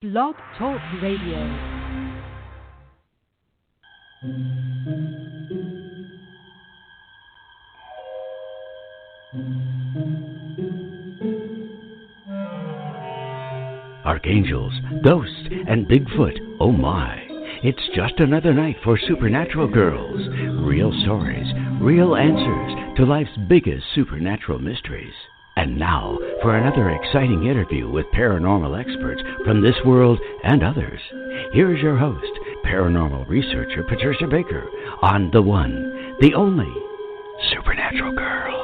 Blog Talk Radio. Archangels, ghosts, and Bigfoot, oh my. It's just another night for Supernatural Girls. Real stories, real answers to life's biggest supernatural mysteries. And now for another exciting interview with paranormal experts from this world and others. Here's your host, paranormal researcher Patricia Baker, on the one, the only, Supernatural Girls.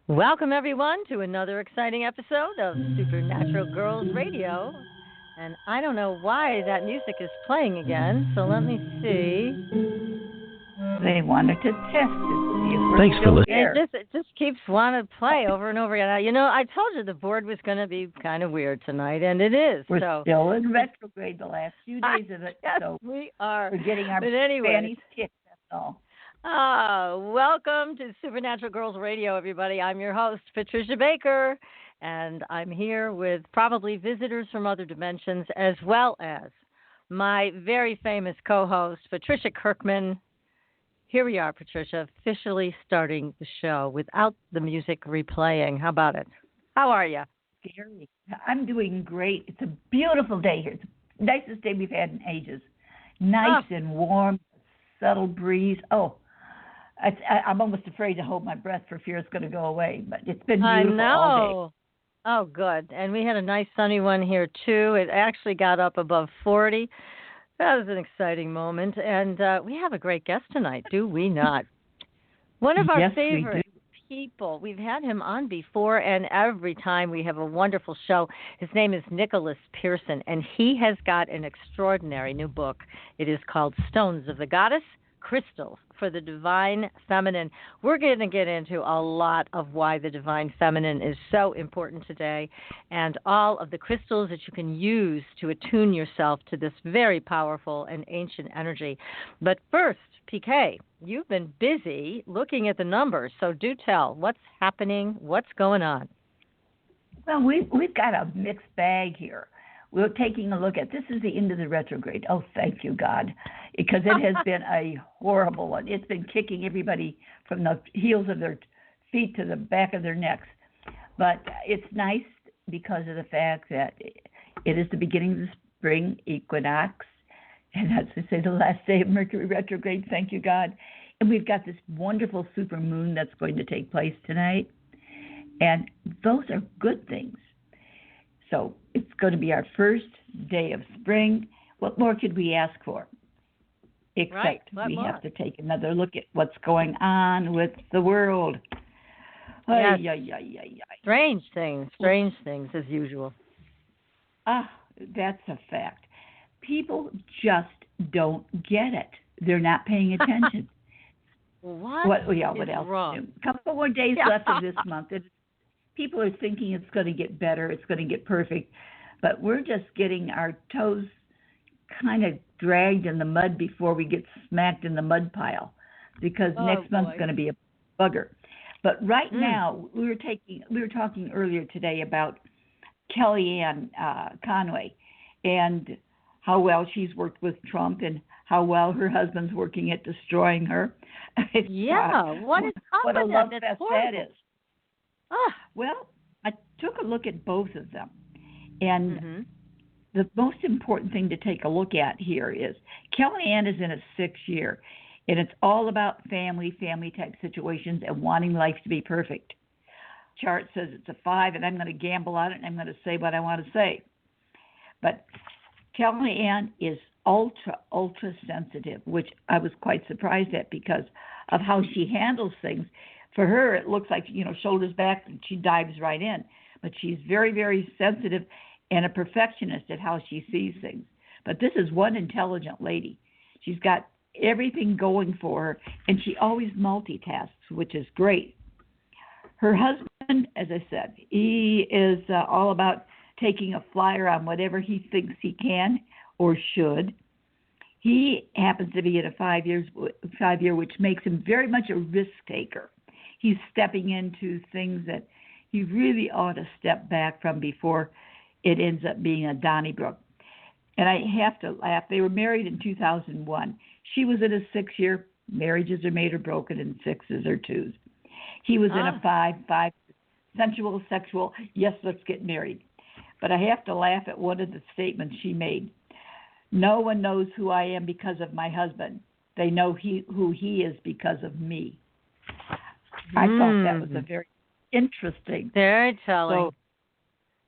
Welcome, everyone, to another exciting episode of Supernatural Girls Radio. And I don't know why that music is playing again, so let me see. They wanted to test it, see if we're Thanks for listening. It just keeps wanting to play over and over again. You know, I told you the board was going to be kind of weird tonight, and it is. We're still in retrograde the last few days of it, yes, so we are. We're getting our fannies kicked, that's all. Welcome to Supernatural Girls Radio, everybody. I'm your host, Patricia Baker, and I'm here with probably visitors from other dimensions, as well as my very famous co-host, Patricia Kirkman. Here we are, Patricia, officially starting the show without the music replaying. How about it? How are you? Scary. I'm doing great. It's a beautiful day here. It's the nicest day we've had in ages. Nice and warm, subtle breeze. I'm almost afraid to hold my breath for fear it's going to go away, but it's been beautiful all day. Oh, good. And we had a nice sunny one here, too. It actually got up above 40. That was an exciting moment. And we have a great guest tonight, do we not? One of our favorite people. We've had him on before, and every time we have a wonderful show. His name is Nicholas Pearson, and he has got an extraordinary new book. It is called Stones of the Goddess, Crystals for the Divine Feminine. We're going to get into a lot of why the Divine Feminine is so important today, and all of the crystals that you can use to attune yourself to this very powerful and ancient energy. But first, PK, you've been busy looking at the numbers, so do tell. What's happening? What's going on? Well, we've got a mixed bag here. We're taking a look at, this is the end of the retrograde. Oh, thank you, God, because it has been a horrible one. It's been kicking everybody from the heels of their feet to the back of their necks. But it's nice because of the fact that it is the beginning of the spring equinox, and that's to say the last day of Mercury retrograde, thank you, God. And we've got this wonderful supermoon that's going to take place tonight, and those are good things. So it's going to be our first day of spring. What more could we ask for? Except we have to take another look at what's going on with the world. Yes. Strange things as usual. That's a fact. People just don't get it. They're not paying attention. What else? Wrong? A couple more days left of this month. People are thinking it's going to get better, it's going to get perfect, but we're just getting our toes kind of dragged in the mud before we get smacked in the mud pile, because next month's going to be a bugger. But right now, we were talking earlier today about Kellyanne Conway and how well she's worked with Trump and how well her husband's working at destroying her. What a love fest that is. Well, I took a look at both of them, and the most important thing to take a look at here is Kellyanne is in a 6th year, and it's all about family type situations and wanting life to be perfect. Chart says it's a 5, and I'm going to gamble on it, and I'm going to say what I want to say. But Kellyanne is ultra sensitive, which I was quite surprised at because of how she handles things. For her, it looks like, shoulders back, and she dives right in. But she's very, very sensitive and a perfectionist at how she sees things. But this is one intelligent lady. She's got everything going for her, and she always multitasks, which is great. Her husband, as I said, he is all about taking a flyer on whatever he thinks he can or should. He happens to be in a 5-year, which makes him very much a risk taker. He's stepping into things that he really ought to step back from before it ends up being a Donnybrook. And I have to laugh. They were married in 2001. She was in a 6-year. Marriages are made or broken in 6s or 2s. He was in a 5, sensual, sexual, yes, let's get married. But I have to laugh at one of the statements she made. No one knows who I am because of my husband. They know who he is because of me. I thought that was a very interesting. Very telling.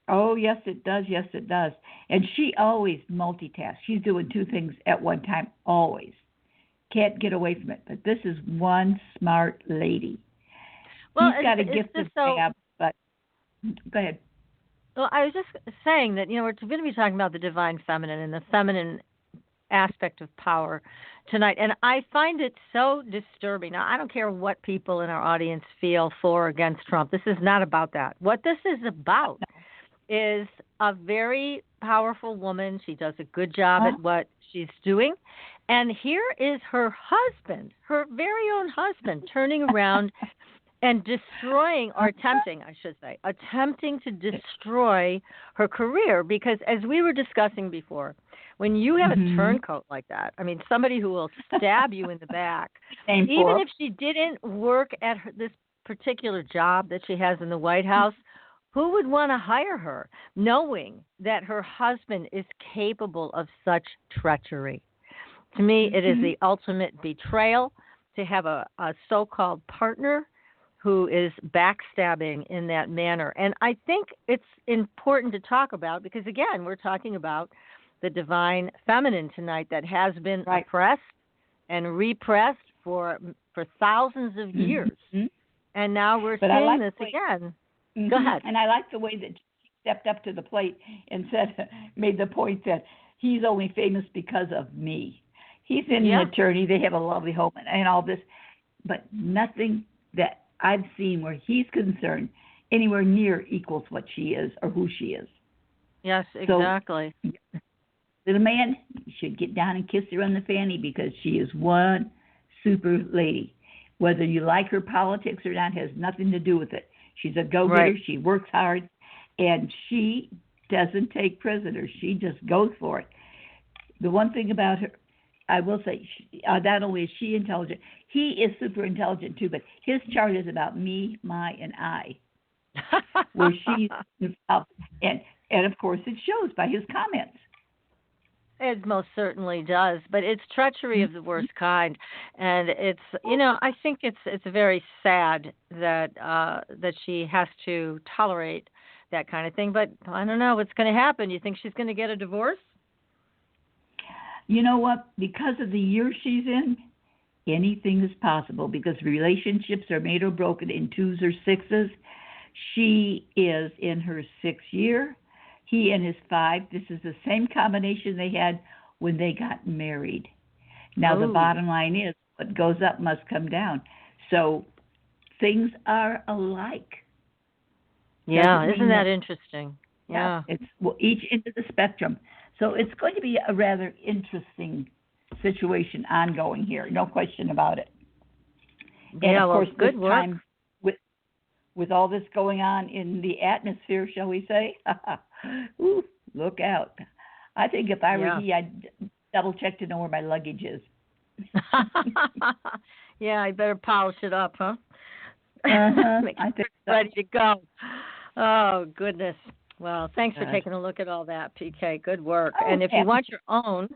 Oh, yes, it does. Yes, it does. And she always multitasks. She's doing 2 things at one time, always. Can't get away from it. But this is one smart lady. Well, he's got a gift of gab, but go ahead. Well, I was just saying that, we're going to be talking about the divine feminine and the feminine aspect of power tonight. And I find it so disturbing. Now, I don't care what people in our audience feel for or against Trump. This is not about that. What this is about is a very powerful woman. She does a good job at what she's doing. And here is her husband, her very own husband, turning around and destroying, or attempting to destroy her career. Because as we were discussing before, when you have a turncoat like that, I mean, somebody who will stab you in the back, even if she didn't work at this particular job that she has in the White House, who would want to hire her, knowing that her husband is capable of such treachery? To me, it is the ultimate betrayal to have a so-called partner who is backstabbing in that manner. And I think it's important to talk about because, again, we're talking about the divine feminine tonight that has been oppressed and repressed for thousands of years. And now we're seeing this again. Go ahead. And I like the way that she stepped up to the plate and made the point that he's only famous because of me. He's an attorney. They have a lovely home and all this, but nothing that I've seen where he's concerned anywhere near equals what she is or who she is. Yes, exactly. So, little man, you should get down and kiss her on the fanny because she is one super lady. Whether you like her politics or not has nothing to do with it. She's a go-getter. Right. She works hard, and she doesn't take prisoners. She just goes for it. The one thing about her, I will say, not only is she intelligent, he is super intelligent too, but his chart is about me, my, and I, where she's involved. And of course, it shows by his comments. It most certainly does, but it's treachery of the worst kind, and it's I think it's very sad that that she has to tolerate that kind of thing. But I don't know what's going to happen. You think she's going to get a divorce? You know what? Because of the year she's in, anything is possible. Because relationships are made or broken in 2s or 6s. She is in her 6th year. He in his 5. This is the same combination they had when they got married. Now, the bottom line is what goes up must come down. So things are alike. Yeah, isn't that interesting? Yeah. It's each end of the spectrum. So it's going to be a rather interesting situation ongoing here. No question about it. And of course, good this work. time with all this going on in the atmosphere, shall we say? Ooh, look out. I think if I were he, I'd double check to know where my luggage is. Yeah, I better polish it up, huh? I think so. Ready to go. Oh, goodness. Well, thanks for taking a look at all that, PK. Good work. And if you want your own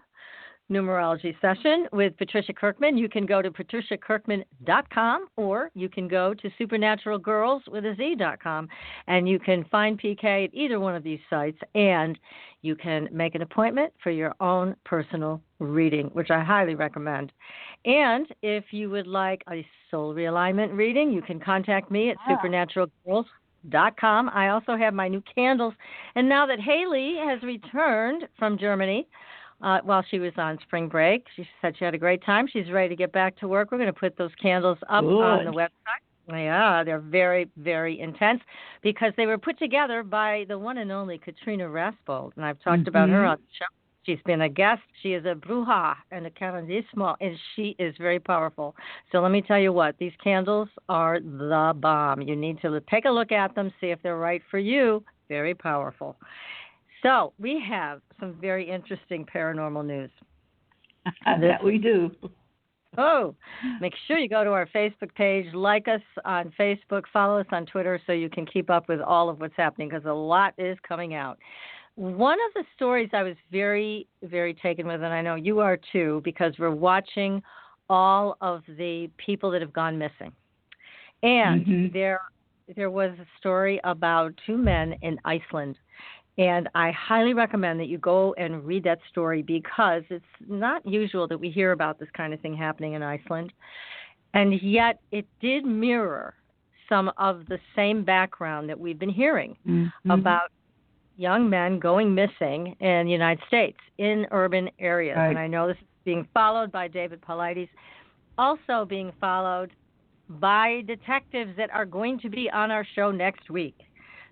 numerology session with Patricia Kirkman, you can go to patriciakirkman.com or you can go to supernaturalgirls.com and you can find PK at either one of these sites and you can make an appointment for your own personal reading, which I highly recommend. And if you would like a soul realignment reading, you can contact me at supernaturalgirls.com. I also have my new candles. And now that Haley has returned from Germany, while she was on spring break, she said she had a great time. She's ready to get back to work. We're going to put those candles up on the website. Yeah, they're very, very intense because they were put together by the one and only Katrina Raspold, and I've talked about her on the show She's been a guest. She is a bruja and a canadismo, and she is very powerful. So let me tell you what, these candles are the bomb. You need to take a look at them, see if they're right for you. Very powerful. So we have some very interesting paranormal news. That we do. Oh, make sure you go to our Facebook page, like us on Facebook, follow us on Twitter so you can keep up with all of what's happening because a lot is coming out. One of the stories I was very, very taken with, and I know you are too, because we're watching all of the people that have gone missing. And there was a story about two men in Iceland. And I highly recommend that you go and read that story because it's not usual that we hear about this kind of thing happening in Iceland. And yet it did mirror some of the same background that we've been hearing about young men going missing in the United States in urban areas. Right. And I know this is being followed by David Paulides, also being followed by detectives that are going to be on our show next week.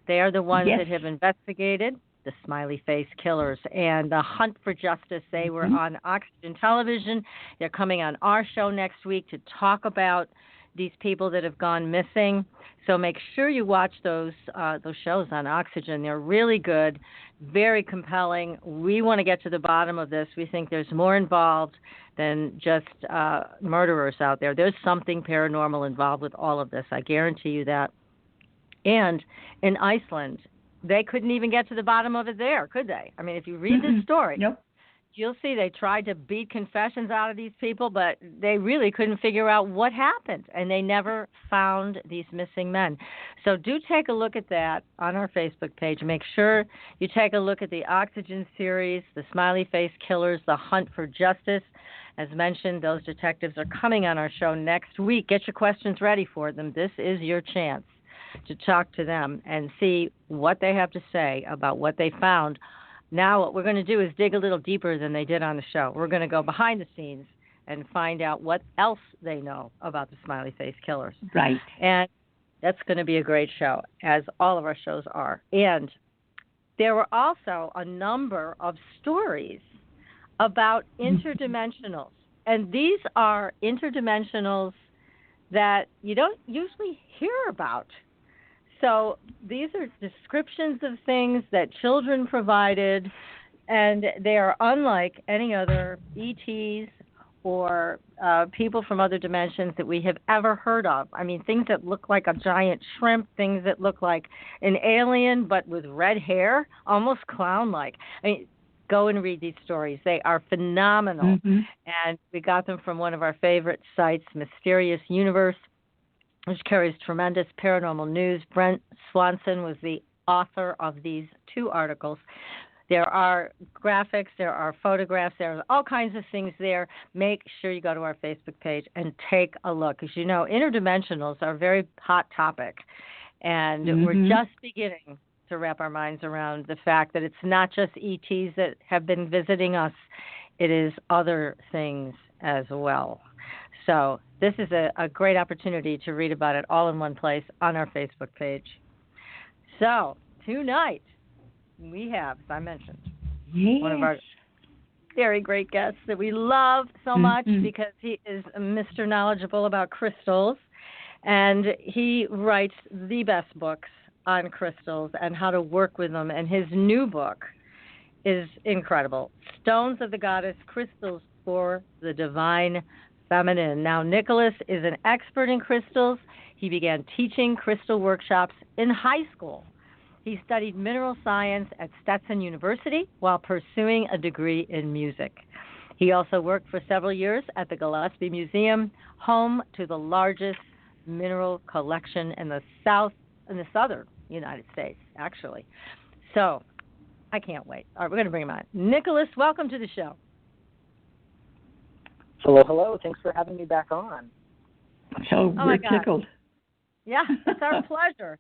They are the ones that have investigated the smiley face killers and the hunt for justice. They were on Oxygen Television. They're coming on our show next week to talk about these people that have gone missing. So make sure you watch those shows on Oxygen. They're really good, very compelling. We want to get to the bottom of this. We think there's more involved than just murderers out there. There's something paranormal involved with all of this. I guarantee you that. And in Iceland, they couldn't even get to the bottom of it there, could they? I mean, if you read this story, you'll see they tried to beat confessions out of these people, but they really couldn't figure out what happened, and they never found these missing men. So do take a look at that on our Facebook page. Make sure you take a look at the Oxygen series, the Smiley Face Killers, the Hunt for Justice. As mentioned, those detectives are coming on our show next week. Get your questions ready for them. This is your chance to talk to them and see what they have to say about what they found. Now what we're going to do is dig a little deeper than they did on the show. We're going to go behind the scenes and find out what else they know about the Smiley Face Killers. Right. And that's going to be a great show, as all of our shows are. And there were also a number of stories about interdimensionals. And these are interdimensionals that you don't usually hear about. So these are descriptions of things that children provided, and they are unlike any other ETs or people from other dimensions that we have ever heard of. I mean, things that look like a giant shrimp, things that look like an alien but with red hair, almost clown-like. I mean, go and read these stories. They are phenomenal. And we got them from one of our favorite sites, Mysterious Universe, which carries tremendous paranormal news. Brent Swanson was the author of these two articles. There are graphics, there are photographs, there are all kinds of things there. Make sure you go to our Facebook page and take a look. As you know, interdimensionals are a very hot topic, and we're just beginning to wrap our minds around the fact that it's not just ETs that have been visiting us. It is other things as well. So this is a great opportunity to read about it all in one place on our Facebook page. So tonight we have, as I mentioned, one of our very great guests that we love so much because he is Mr. Knowledgeable about crystals, and he writes the best books on crystals and how to work with them. And his new book is incredible, Stones of the Goddess, Crystals for the Divine Feminine. Now, Nicholas is an expert in crystals. He began teaching crystal workshops in high school. He studied mineral science at Stetson University while pursuing a degree in music. He also worked for several years at the Gillespie Museum, home to the largest mineral collection in the southern United States, actually. So, I can't wait. All right, we're going to bring him on. Nicholas, welcome to the show. Hello. Thanks for having me back on. So we're tickled. Yeah, it's our pleasure.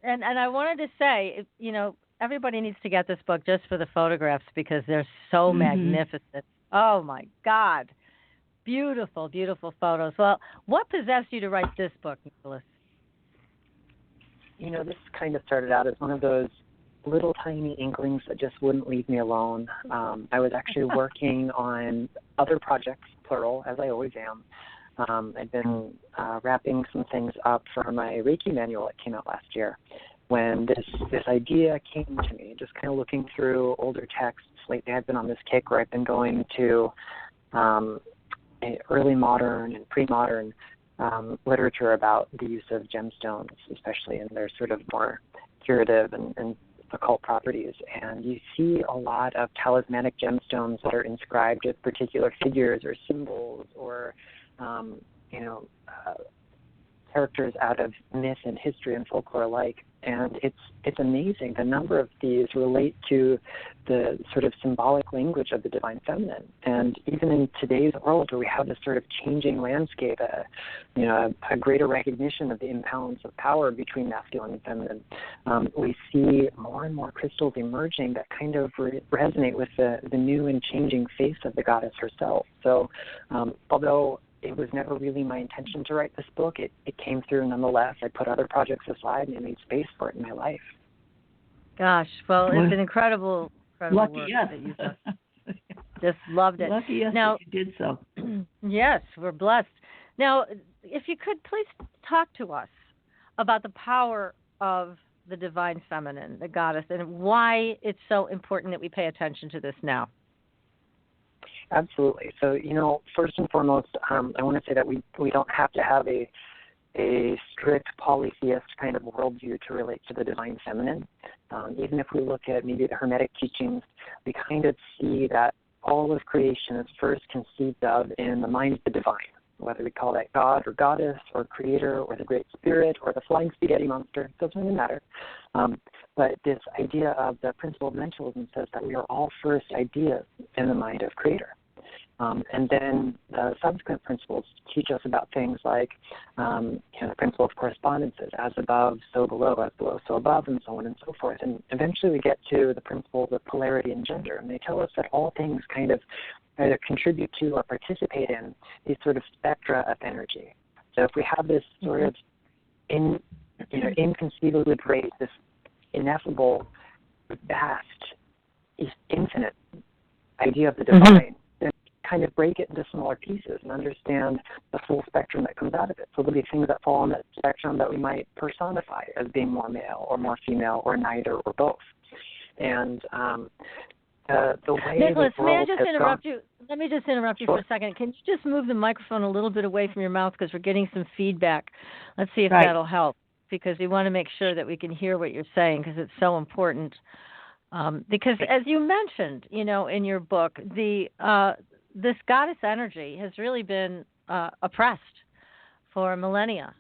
And I wanted to say, you know, everybody needs to get this book just for the photographs because they're so magnificent. Oh, my God. Beautiful, beautiful photos. Well, what possessed you to write this book, Nicholas? You know, this kind of started out as one of those little tiny inklings that just wouldn't leave me alone. I was actually working on other projects, plural, as I always am. I'd been wrapping some things up for my Reiki manual that came out last year when this idea came to me, just kind of looking through older texts. Lately I've been on this kick where I've been going to early modern and pre-modern literature about the use of gemstones, especially in their sort of more curative and occult properties. And you see a lot of talismanic gemstones that are inscribed with particular figures or symbols or characters out of myth and history and folklore alike. And it's amazing. The number of these relate to the sort of symbolic language of the divine feminine. And even in today's world where we have this sort of changing landscape, a greater recognition of the imbalance of power between masculine and feminine, we see more and more crystals emerging that kind of resonate with the new and changing face of the goddess herself. So although it was never really my intention to write this book, it came through nonetheless. I put other projects aside and I made space for it in my life. Gosh, well, it's an incredible Lucky work us. that you've done. Just loved it. Lucky us now, that you did so. Yes, we're blessed. Now, if you could please talk to us about the power of the divine feminine, the goddess, and why it's so important that we pay attention to this now. Absolutely. So, first and foremost, I want to say that we don't have to have a strict polytheist kind of worldview to relate to the divine feminine. Even if we look at maybe the Hermetic teachings, we kind of see that all of creation is first conceived of in the mind of the divine, whether we call that God or goddess or creator or the great spirit or the flying spaghetti monster, it doesn't really matter. But this idea of the principle of mentalism says that we are all first ideas in the mind of creator. And then the subsequent principles teach us about things like the principle of correspondences, as above, so below, as below, so above, and so on and so forth. And eventually we get to the principles of polarity and gender, and they tell us that all things kind of either contribute to or participate in these sort of spectra of energy. So if we have this sort of inconceivably great, this ineffable, vast, infinite idea of the divine, then kind of break it into smaller pieces and understand the full spectrum that comes out of it. So there'll be things that fall on that spectrum that we might personify as being more male or more female or neither or both. And the way Nicholas, the may I world just has interrupt gone, you? Let me just interrupt you Sure. for a second. Can you just move the microphone a little bit away from your mouth because we're getting some feedback? Let's see if Right. that'll help, because we want to make sure that we can hear what you're saying because it's so important. Because as you mentioned, in your book, this goddess energy has really been oppressed for millennia.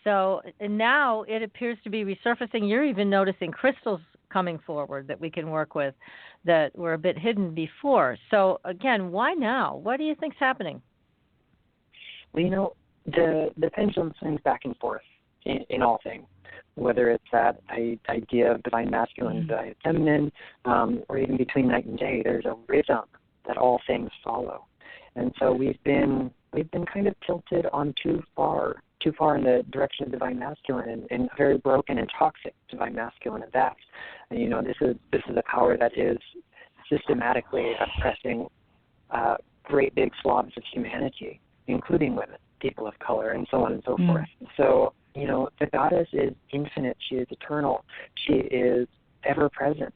So now it appears to be resurfacing. You're even noticing crystals coming forward that we can work with that were a bit hidden before. So again, why now? What do you think's happening? Well, the pendulum swings back and forth in all things, whether it's that idea of divine masculine, divine feminine, or even between night and day. There's a rhythm that all things follow, and so we've been kind of tilted on too far in the direction of divine masculine, and a very broken and toxic divine masculine at that. And, this is a power that is systematically oppressing great big swaths of humanity, including women, people of color, and so on and so forth. So, the goddess is infinite. She is eternal. She is ever present,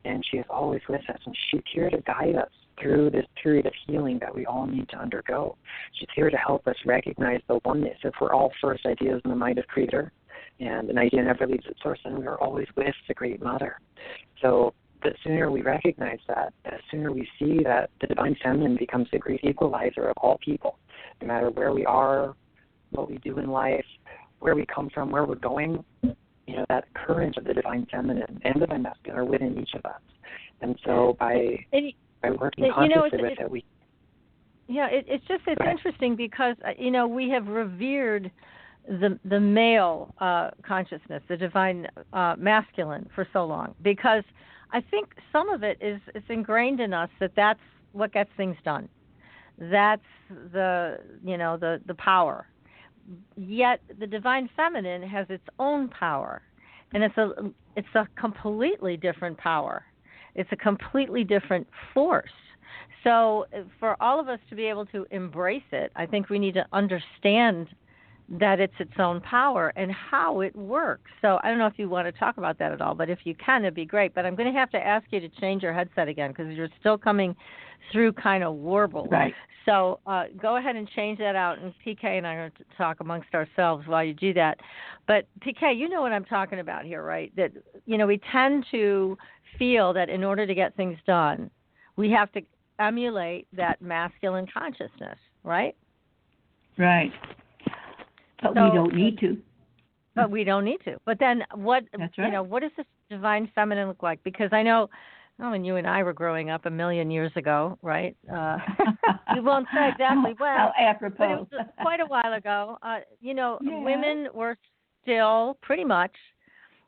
and she is always with us, and she's here to guide us through this period of healing that we all need to undergo. She's here to help us recognize the oneness. If we're all first ideas in the mind of Creator, and an idea never leaves its source, and we are always with the Great Mother. So the sooner we recognize that, the sooner we see that the divine feminine becomes the great equalizer of all people, no matter where we are, what we do in life, where we come from, where we're going. That current of the divine feminine and the divine masculine are within each of us. And so by working consciously with it, we... Yeah, it's interesting because, we have revered the male consciousness, the divine masculine, for so long, because I think some of it is ingrained in us that's what gets things done. That's the power. Yet the divine feminine has its own power. and it's a completely different power. It's a completely different force. So for all of us to be able to embrace it, I think we need to understand that it's its own power and how it works. So I don't know if you want to talk about that at all, but if you can, it'd be great. But I'm going to have to ask you to change your headset again because you're still coming through kind of warbled. Right. So go ahead and change that out, and PK and I are going to talk amongst ourselves while you do that. But PK, you know what I'm talking about here, right? That, we tend to feel that in order to get things done, we have to emulate that masculine consciousness, right? Right. But we don't need to. But we don't need to. But then what, That's right. What does this divine feminine look like? Because I know when you and I were growing up a million years ago, right? You won't say exactly when. How apropos. But it was quite a while ago. Women were still pretty much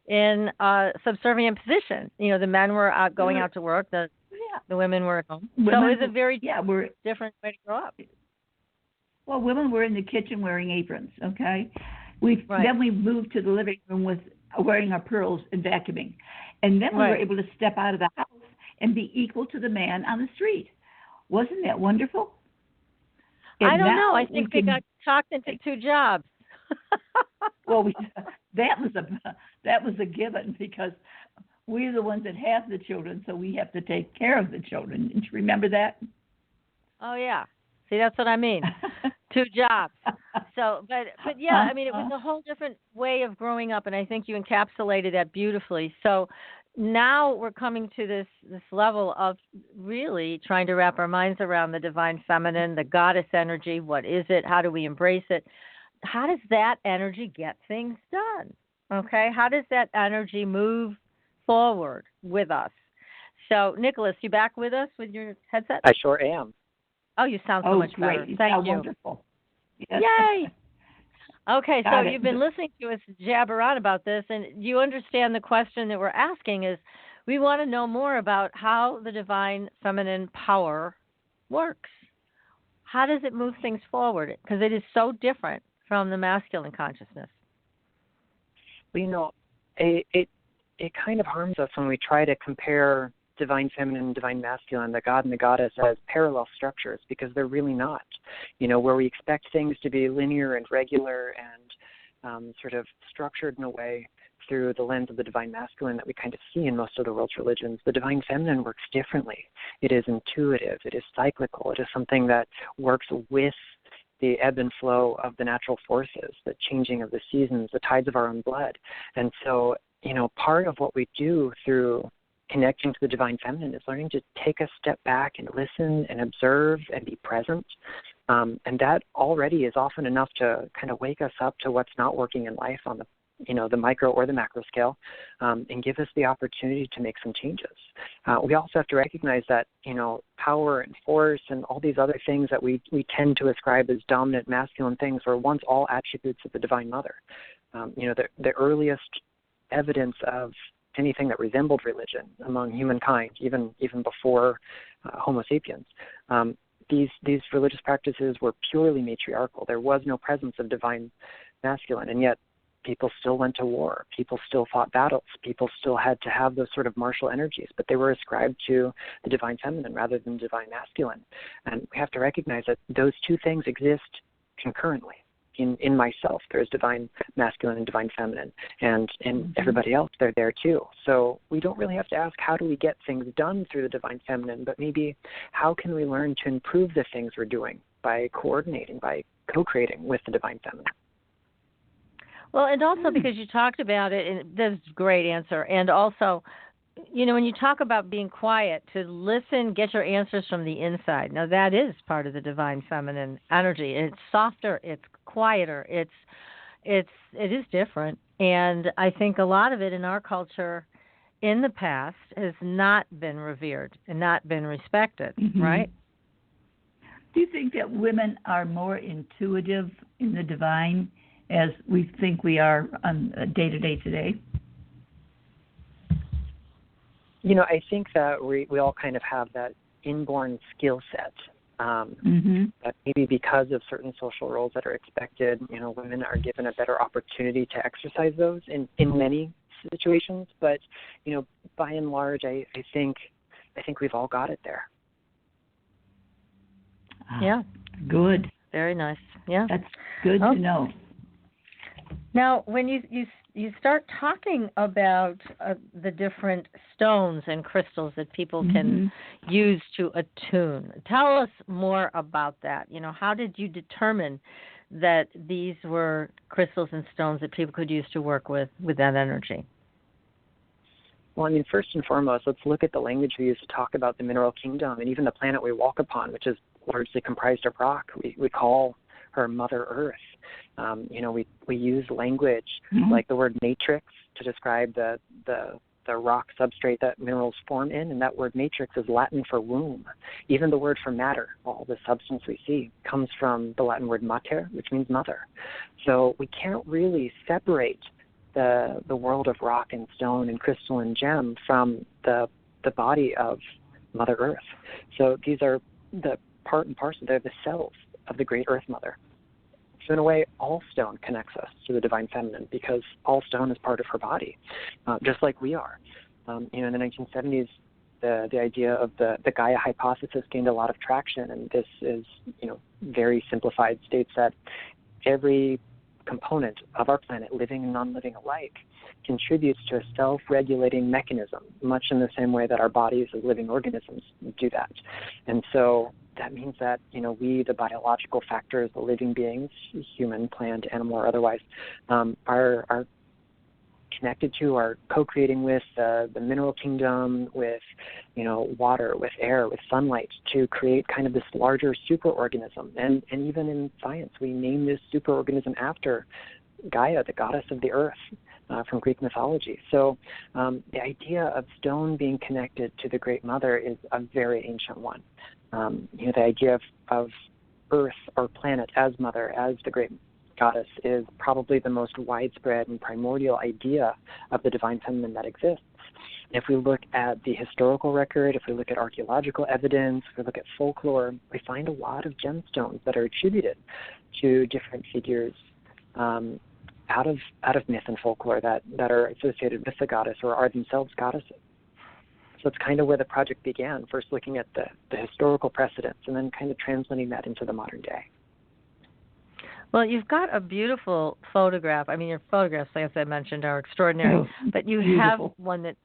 in a subservient position. The men were out going out to work. The women were at home. So it was a very different way to grow up. Well, women were in the kitchen wearing aprons, okay? Then we moved to the living room with wearing our pearls and vacuuming. And then we were able to step out of the house and be equal to the man on the street. Wasn't that wonderful? And I don't know. I think they got talked into two jobs. Well, that was a given because we're the ones that have the children, so we have to take care of the children. Didn't you remember that? Oh, yeah. See, that's what I mean. Two jobs. So, but yeah, I mean, it was a whole different way of growing up, and I think you encapsulated that beautifully. So now we're coming to this level of really trying to wrap our minds around the divine feminine, the goddess energy. What is it? How do we embrace it? How does that energy get things done? Okay? How does that energy move forward with us? So, Nicholas, you back with us with your headset? I sure am. Oh, you sound so much better. Great. Thank you. Wonderful. Yes. Yay! Okay, so Got you've it. been listening to us jabber on about this, and you understand the question that we're asking is we want to know more about how the divine feminine power works. How does it move things forward? Because it is so different from the masculine consciousness. Well, it kind of harms us when we try to compare divine feminine and divine masculine, the god and the goddess, as parallel structures, because they're really not. Where we expect things to be linear and regular and sort of structured in a way through the lens of the divine masculine that we kind of see in most of the world's religions, the divine feminine works differently. It is intuitive. It is cyclical. It is something that works with the ebb and flow of the natural forces, the changing of the seasons, the tides of our own blood. And so, part of what we do through connecting to the divine feminine is learning to take a step back and listen and observe and be present. And that already is often enough to kind of wake us up to what's not working in life on the micro or the macro scale, and give us the opportunity to make some changes. We also have to recognize that, power and force and all these other things that we tend to ascribe as dominant masculine things were once all attributes of the Divine Mother. The earliest evidence of anything that resembled religion among humankind, even before Homo sapiens. These religious practices were purely matriarchal. There was no presence of divine masculine, and yet people still went to war. People still fought battles. People still had to have those sort of martial energies, but they were ascribed to the divine feminine rather than divine masculine. And we have to recognize that those two things exist concurrently. In myself, there's divine masculine and divine feminine, and in everybody else, they're there too. So we don't really have to ask how do we get things done through the divine feminine, but maybe how can we learn to improve the things we're doing by coordinating, by co-creating with the divine feminine. Well, and also because you talked about it, and that's a great answer, and also, when you talk about being quiet, to listen, get your answers from the inside. Now, that is part of the divine feminine energy. It's softer, it's quieter, it is different. And I think a lot of it in our culture in the past has not been revered and not been respected, right? Do you think that women are more intuitive in the divine as we think we are on day-to-day today? I think that we all kind of have that inborn skill set. That maybe because of certain social roles that are expected, women are given a better opportunity to exercise those in many situations, but by and large, I think we've all got it there. Yeah. Good. Very nice. Yeah. That's good to know. Now, when you start talking about the different stones and crystals that people can use to attune, tell us more about that. How did you determine that these were crystals and stones that people could use to work with that energy? Well, first and foremost, let's look at the language we use to talk about the mineral kingdom and even the planet we walk upon, which is largely comprised of rock. We call her Mother Earth. We use language like the word matrix to describe the rock substrate that minerals form in, and that word matrix is Latin for womb. Even the word for matter, all the substance we see, comes from the Latin word mater, which means mother. So we can't really separate the world of rock and stone and crystal and gem from the body of Mother Earth. So these are the part and parcel. They're the cells of the great Earth Mother. So in a way, all stone connects us to the divine feminine because all stone is part of her body, just like we are. In the 1970s, the idea of the Gaia hypothesis gained a lot of traction, and this is, very simplified, states that every component of our planet, living and non-living alike, contributes to a self-regulating mechanism, much in the same way that our bodies as living organisms do that. And so that means that, we, the biological factors, the living beings, human, plant, animal, or otherwise, are connected to, are co-creating with the mineral kingdom, with, water, with air, with sunlight, to create kind of this larger superorganism. And even in science, we name this superorganism after Gaia, the goddess of the earth, from Greek mythology. So the idea of stone being connected to the Great Mother is a very ancient one. The idea of Earth or planet as mother, as the great goddess, is probably the most widespread and primordial idea of the divine feminine that exists. If we look at the historical record, if we look at archaeological evidence, if we look at folklore, we find a lot of gemstones that are attributed to different figures out of myth and folklore that are associated with the goddess or are themselves goddesses. So it's kind of where the project began, first looking at the historical precedents and then kind of translating that into the modern day. Well, you've got a beautiful photograph. Your photographs, as I mentioned, are extraordinary. But you have one that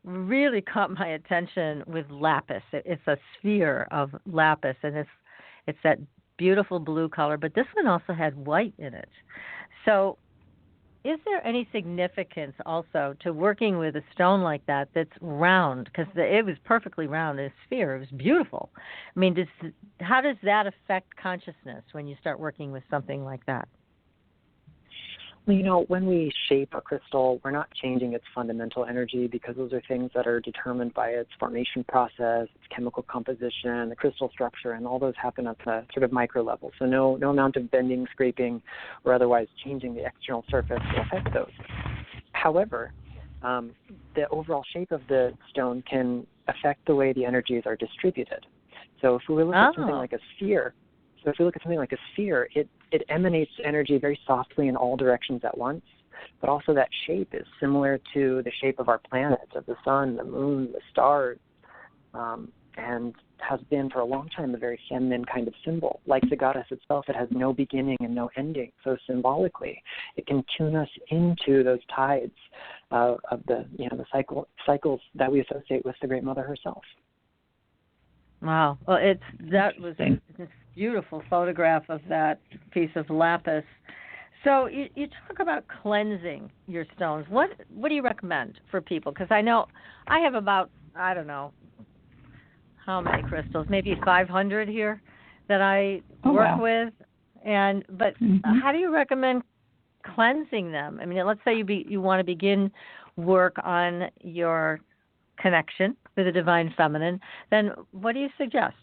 really caught my attention with lapis. It's a sphere of lapis, and it's that beautiful blue color. But this one also had white in it. So is there any significance also to working with a stone like that that's round? Because it was perfectly round, a sphere. It was beautiful. How does that affect consciousness when you start working with something like that? Well, when we shape a crystal, we're not changing its fundamental energy because those are things that are determined by its formation process, its chemical composition, the crystal structure, and all those happen at the sort of micro level. So no amount of bending, scraping, or otherwise changing the external surface will affect those. However, the overall shape of the stone can affect the way the energies are distributed. So if we look at something like a sphere, it emanates energy very softly in all directions at once, but also that shape is similar to the shape of our planet, of the sun, the moon, the stars, and has been for a long time a very feminine kind of symbol. Like the goddess itself, it has no beginning and no ending. So symbolically, it can tune us into those tides of the cycles that we associate with the Great Mother herself. Wow. Well, that was this beautiful photograph of that piece of lapis. So you talk about cleansing your stones. What do you recommend for people? Because I know I have about, I don't know, how many crystals, maybe 500 here that I work with. But how do you recommend cleansing them? Let's say you want to begin work on your connection with the divine feminine, then what do you suggest?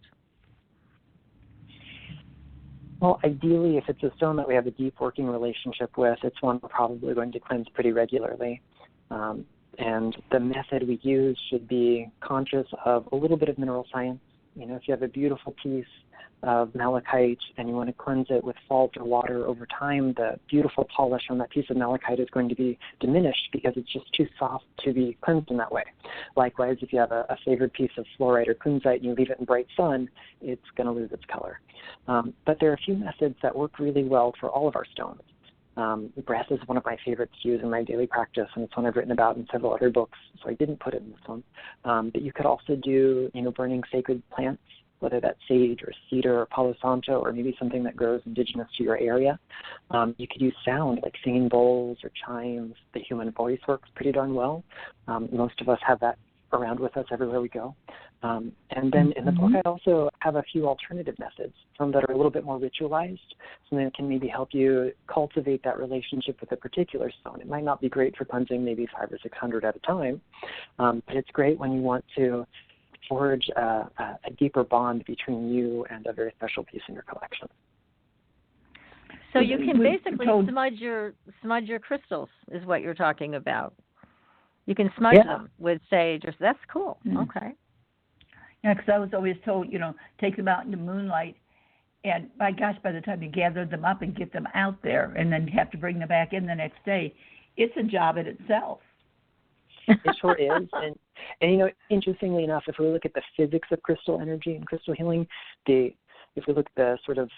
Well, ideally, if it's a stone that we have a deep working relationship with, it's one we're probably going to cleanse pretty regularly. And the method we use should be conscious of a little bit of mineral science. If you have a beautiful piece of malachite and you want to cleanse it with salt or water over time, the beautiful polish on that piece of malachite is going to be diminished because it's just too soft to be cleansed in that way. Likewise, if you have a favored piece of fluorite or kunzite and you leave it in bright sun, it's going to lose its color. But there are a few methods that work really well for all of our stones. Breath is one of my favorites to use in my daily practice, and it's one I've written about in several other books, so I didn't put it in this one. But you could also do, burning sacred plants, whether that's sage or cedar or palo santo or maybe something that grows indigenous to your area. You could use sound like singing bowls or chimes. The human voice works pretty darn well. Most of us have that around with us everywhere we go. And then in the book, I also have a few alternative methods, some that are a little bit more ritualized, something that can maybe help you cultivate that relationship with a particular stone. It might not be great for cleansing maybe 500 or 600 at a time, but it's great when you want to forge a deeper bond between you and a very special piece in your collection. So you can basically smudge your crystals, is what you're talking about. You can smudge them with sage. That's cool. Okay. Yeah, because I was always told, take them out in the moonlight, and my gosh, by the time you gather them up and get them out there, and then you have to bring them back in the next day, it's a job in itself. It sure is. And interestingly enough, if we look at the physics of crystal energy and crystal healing, if we look at the sort of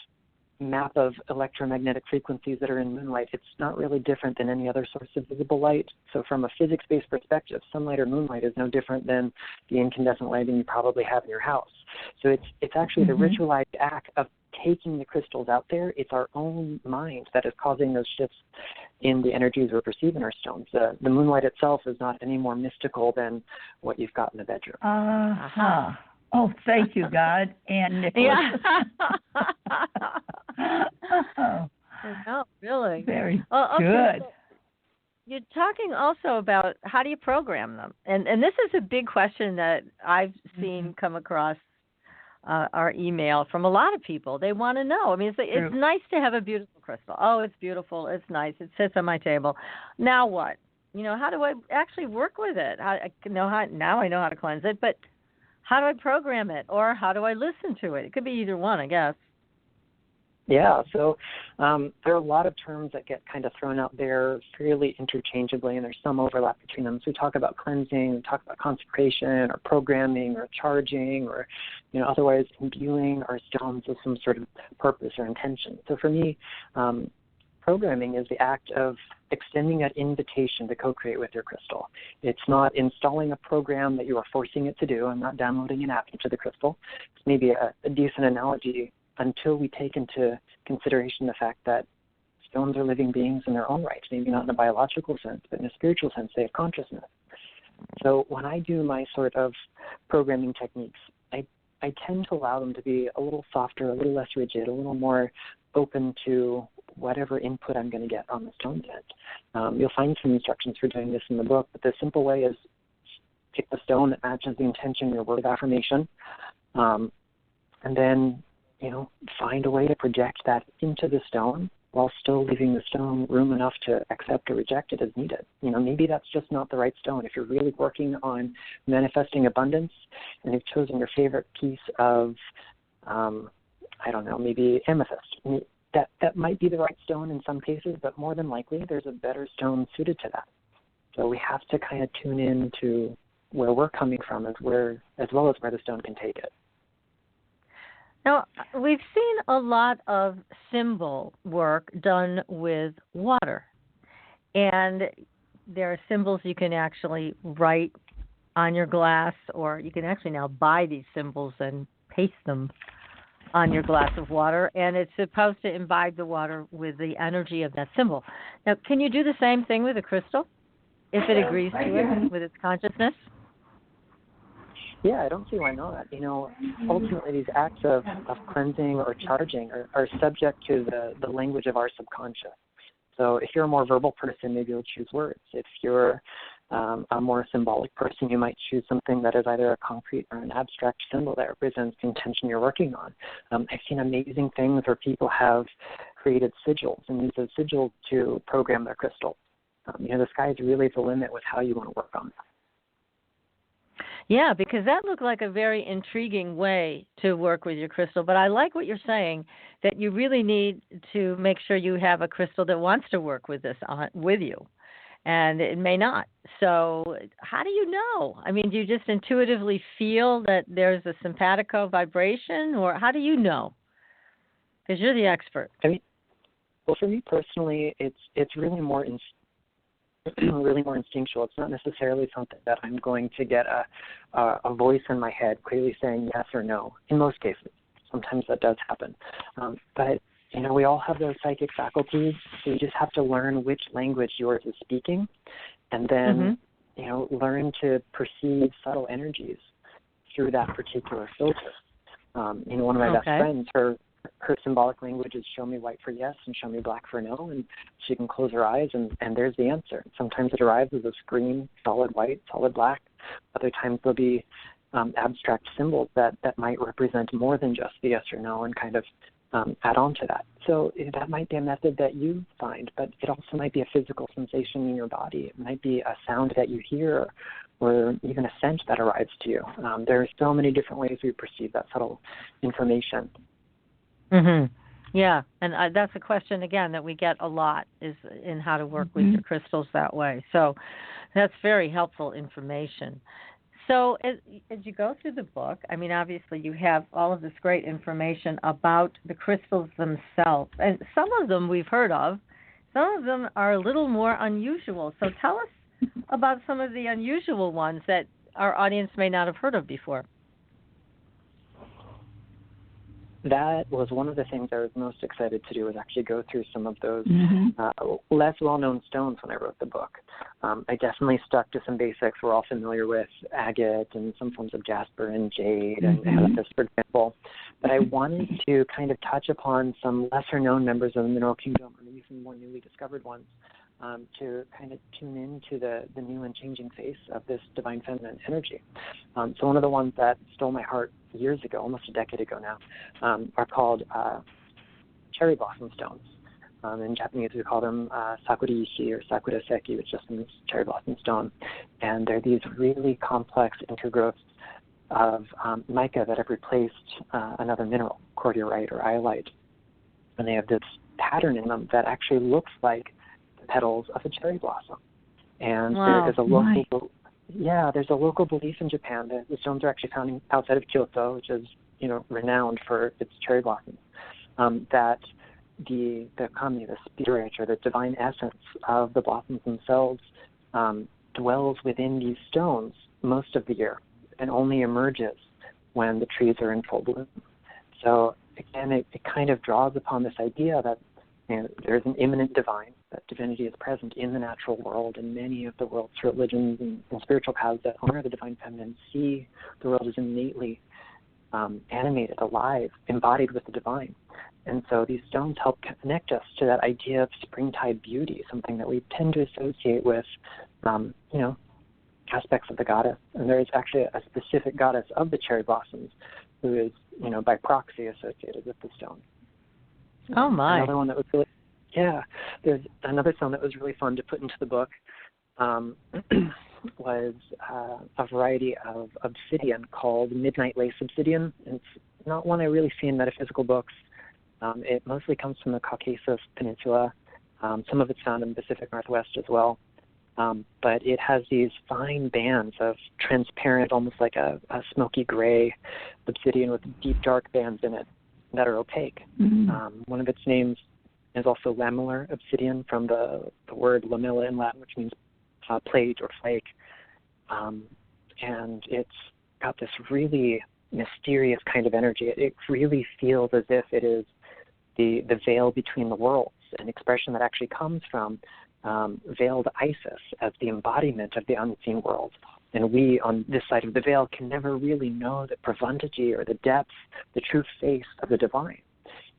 map of electromagnetic frequencies that are in moonlight, it's not really different than any other source of visible light. So from a physics-based perspective, sunlight or moonlight is no different than the incandescent lighting you probably have in your house. So it's actually the ritualized act of taking the crystals out there. It's our own mind that is causing those shifts in the energies we're perceiving our stones. The moonlight itself is not any more mystical than what you've got in the bedroom. Oh, thank you, God and Nicholas. No, really. Very good. So you're talking also about how do you program them? And this is a big question that I've seen come across our email from a lot of people. They want to know. I mean, it's nice to have a beautiful crystal. Oh, it's beautiful. It's nice. It sits on my table. Now what? How do I actually work with it? Now I know how to cleanse it, but how do I program it, or how do I listen to it? It could be either one, I guess. Yeah, so there are a lot of terms that get kind of thrown out there fairly interchangeably, and there's some overlap between them. So we talk about cleansing, we talk about consecration, or programming, or charging, or otherwise imbuing our stones with some sort of purpose or intention. So for me, programming is the act of extending that invitation to co-create with your crystal. It's not installing a program that you are forcing it to do. I'm not downloading an app into the crystal. It's maybe a decent analogy until we take into consideration the fact that stones are living beings in their own right, maybe not in a biological sense, but in a spiritual sense, they have consciousness. So when I do my sort of programming techniques, I tend to allow them to be a little softer, a little less rigid, a little more open to whatever input I'm going to get on the stone's end. You'll find some instructions for doing this in the book, but the simple way is pick the stone that matches the intention of your word of affirmation, and then, find a way to project that into the stone while still leaving the stone room enough to accept or reject it as needed. Maybe that's just not the right stone. If you're really working on manifesting abundance and you've chosen your favorite piece of, maybe amethyst, that might be the right stone in some cases, but more than likely there's a better stone suited to that. So we have to kind of tune in to where we're coming from as well as where the stone can take it. Now, we've seen a lot of symbol work done with water, and there are symbols you can actually write on your glass, or you can actually now buy these symbols and paste them on your glass of water, and it's supposed to imbibe the water with the energy of that symbol. Now, can you do the same thing with a crystal if it agrees to it with its consciousness? Yeah, I don't see why not. Ultimately these acts of cleansing or charging are subject to the language of our subconscious. So if you're a more verbal person, maybe you'll choose words. If you're a more symbolic person, you might choose something that is either a concrete or an abstract symbol that represents the intention you're working on. I've seen amazing things where people have created sigils and use those sigils to program their crystal. The sky is really the limit with how you want to work on that. Yeah, because that looked like a very intriguing way to work with your crystal. But I like what you're saying, that you really need to make sure you have a crystal that wants to work with this with you, and it may not. So how do you know? I mean, do you just intuitively feel that there's a simpatico vibration, or how do you know? Because you're the expert. I mean, well, for me personally, it's really more really more instinctual. It's not necessarily something that I'm going to get a voice in my head clearly saying yes or no. In most cases, sometimes that does happen. But we all have those psychic faculties, so you just have to learn which language yours is speaking, and then learn to perceive subtle energies through that particular filter. One of my best friends, her symbolic language is show me white for yes and show me black for no, and she can close her eyes and there's the answer. Sometimes it arrives as a screen, solid white, solid black. Other times there'll be abstract symbols that might represent more than just the yes or no and kind of add on to that. So that might be a method that you find, but it also might be a physical sensation in your body. It might be a sound that you hear or even a scent that arrives to you. There are so many different ways we perceive that subtle information. Yeah, and that's a question, again, that we get a lot, is in how to work with your crystals that way. So that's very helpful information. So as you go through the book, I mean, obviously you have all of this great information about the crystals themselves. And some of them we've heard of. Some of them are a little more unusual. So tell us about some of the unusual ones that our audience may not have heard of before. That was one of the things I was most excited to do, was actually go through some of those less well-known stones when I wrote the book. I definitely stuck to some basics we're all familiar with, agate and some forms of jasper and jade and amethyst, for example. But I wanted to kind of touch upon some lesser-known members of the mineral kingdom, or maybe some more newly discovered ones, to kind of tune into the new and changing face of this divine feminine energy. So one of the ones that stole my heart years ago, almost a decade ago now, are called cherry blossom stones. In Japanese, we call them sakuriishi or sakuraseki, which just means cherry blossom stone. And they're these really complex intergrowths of mica that have replaced another mineral, cordiorite or iolite. And they have this pattern in them that actually looks like the petals of a cherry blossom. And there is a local there's a local belief in Japan that the stones are actually found outside of Kyoto, which is renowned for its cherry blossoms. That the kami, the spirit or the divine essence of the blossoms themselves, dwells within these stones most of the year and only emerges when the trees are in full bloom. So again, it kind of draws upon this idea that there's an immanent divine, that divinity is present in the natural world, and many of the world's religions and spiritual paths that honor the divine feminine see the world as innately animated, alive, embodied with the divine. And so these stones help connect us to that idea of springtide beauty, something that we tend to associate with, aspects of the goddess. And there is actually a specific goddess of the cherry blossoms who is, by proxy associated with the stone. Oh, my. Another one that was really, there's another stone that was really fun to put into the book was a variety of obsidian called midnight lace obsidian. It's not one I really see in metaphysical books. It mostly comes from the Caucasus Peninsula. Some of it's found in the Pacific Northwest as well. But it has these fine bands of transparent, almost like a smoky gray obsidian with deep dark bands in it that are opaque. One of its names is also lamellar obsidian, from the word lamella in Latin, which means plate or flake. And it's got this really mysterious kind of energy. It really feels as if it is the veil between the worlds, an expression that actually comes from veiled Isis as the embodiment of the unseen world. And we, on this side of the veil, can never really know the profundity or the depth, the true face of the divine.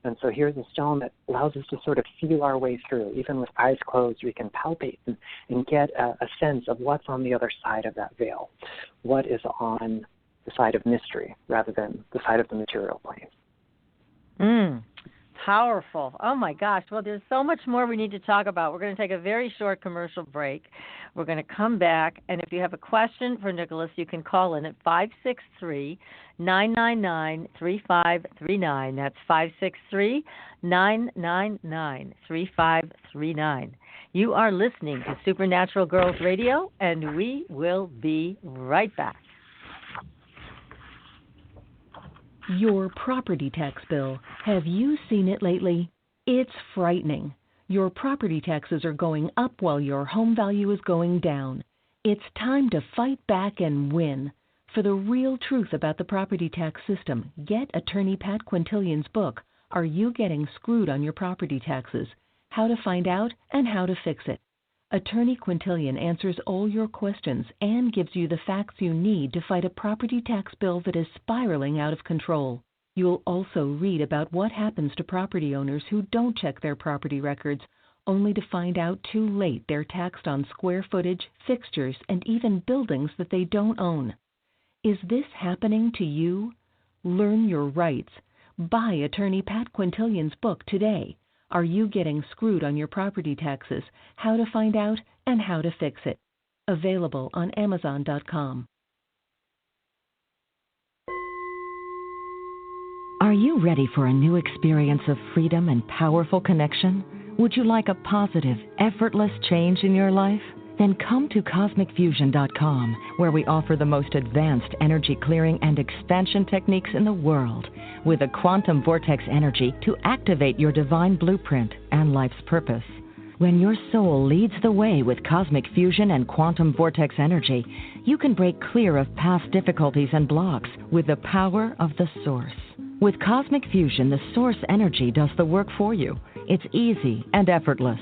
And so here's a stone that allows us to sort of feel our way through. Even with eyes closed, we can palpate and get a sense of what's on the other side of that veil, what is on the side of mystery rather than the side of the material plane. Powerful. Oh, my gosh. Well, there's so much more we need to talk about. We're going to take a very short commercial break. We're going to come back, and if you have a question for Nicholas, you can call in at 563-999-3539. That's 563-999-3539. You are listening to Supernatural Girls Radio, and we will be right back. Your property tax bill. Have you seen it lately? It's frightening. Your property taxes are going up while your home value is going down. It's time to fight back and win. For the real truth about the property tax system, get attorney Pat Quintilian's book, Are You Getting Screwed on Your Property Taxes? How to Find Out and How to Fix It. Attorney Quintilian answers all your questions and gives you the facts you need to fight a property tax bill that is spiraling out of control. You'll also read about what happens to property owners who don't check their property records, only to find out too late they're taxed on square footage, fixtures, and even buildings that they don't own. Is this happening to you? Learn your rights. Buy attorney Pat Quintilian's book today. Are You Getting Screwed on Your Property Taxes? How to Find Out and How to Fix It. Available on Amazon.com. Are you ready for a new experience of freedom and powerful connection? Would you like a positive, effortless change in your life? Then come to CosmicFusion.com, where we offer the most advanced energy clearing and expansion techniques in the world, with a quantum vortex energy to activate your divine blueprint and life's purpose. When your soul leads the way with cosmic fusion and quantum vortex energy, you can break clear of past difficulties and blocks with the power of the source. With cosmic fusion, the source energy does the work for you. It's easy and effortless.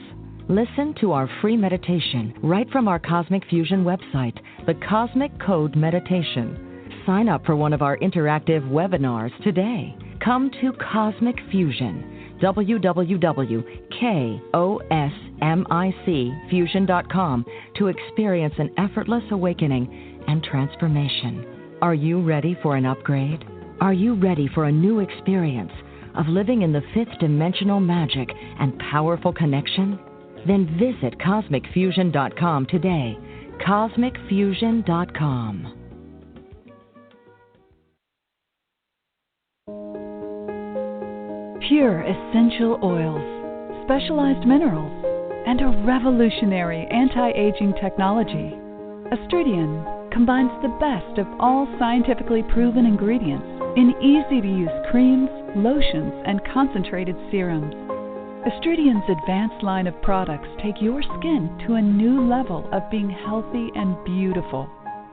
Listen to our free meditation right from our Cosmic Fusion website, the Cosmic Code Meditation. Sign up for one of our interactive webinars today. Come to Cosmic Fusion, www.KOSMICfusion.com, to experience an effortless awakening and transformation. Are you ready for an upgrade? Are you ready for a new experience of living in the fifth dimensional magic and powerful connection? Then visit CosmicFusion.com today. CosmicFusion.com. Pure essential oils, specialized minerals, and a revolutionary anti-aging technology. Astridian combines the best of all scientifically proven ingredients in easy-to-use creams, lotions, and concentrated serums. Astridian's advanced line of products take your skin to a new level of being healthy and beautiful.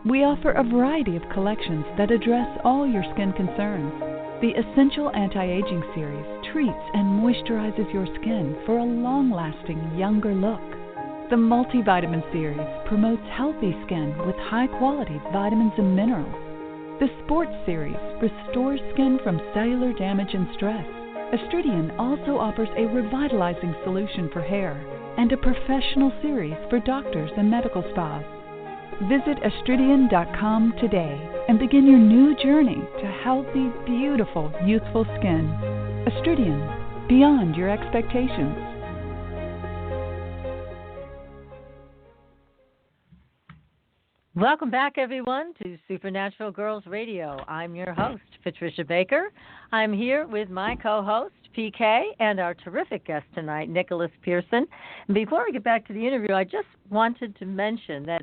We offer a variety of collections that address all your skin concerns. The Essential Anti-Aging Series treats and moisturizes your skin for a long-lasting, younger look. The Multivitamin Series promotes healthy skin with high-quality vitamins and minerals. The Sports Series restores skin from cellular damage and stress. Astridian also offers a revitalizing solution for hair and a professional series for doctors and medical spas. Visit Astridian.com today and begin your new journey to healthy, beautiful, youthful skin. Astridian, beyond your expectations. Welcome back, everyone, to Supernatural Girls Radio. I'm your host, Patricia Baker. I'm here with my co-host, PK, and our terrific guest tonight, Nicholas Pearson. And before we get back to the interview, I just wanted to mention that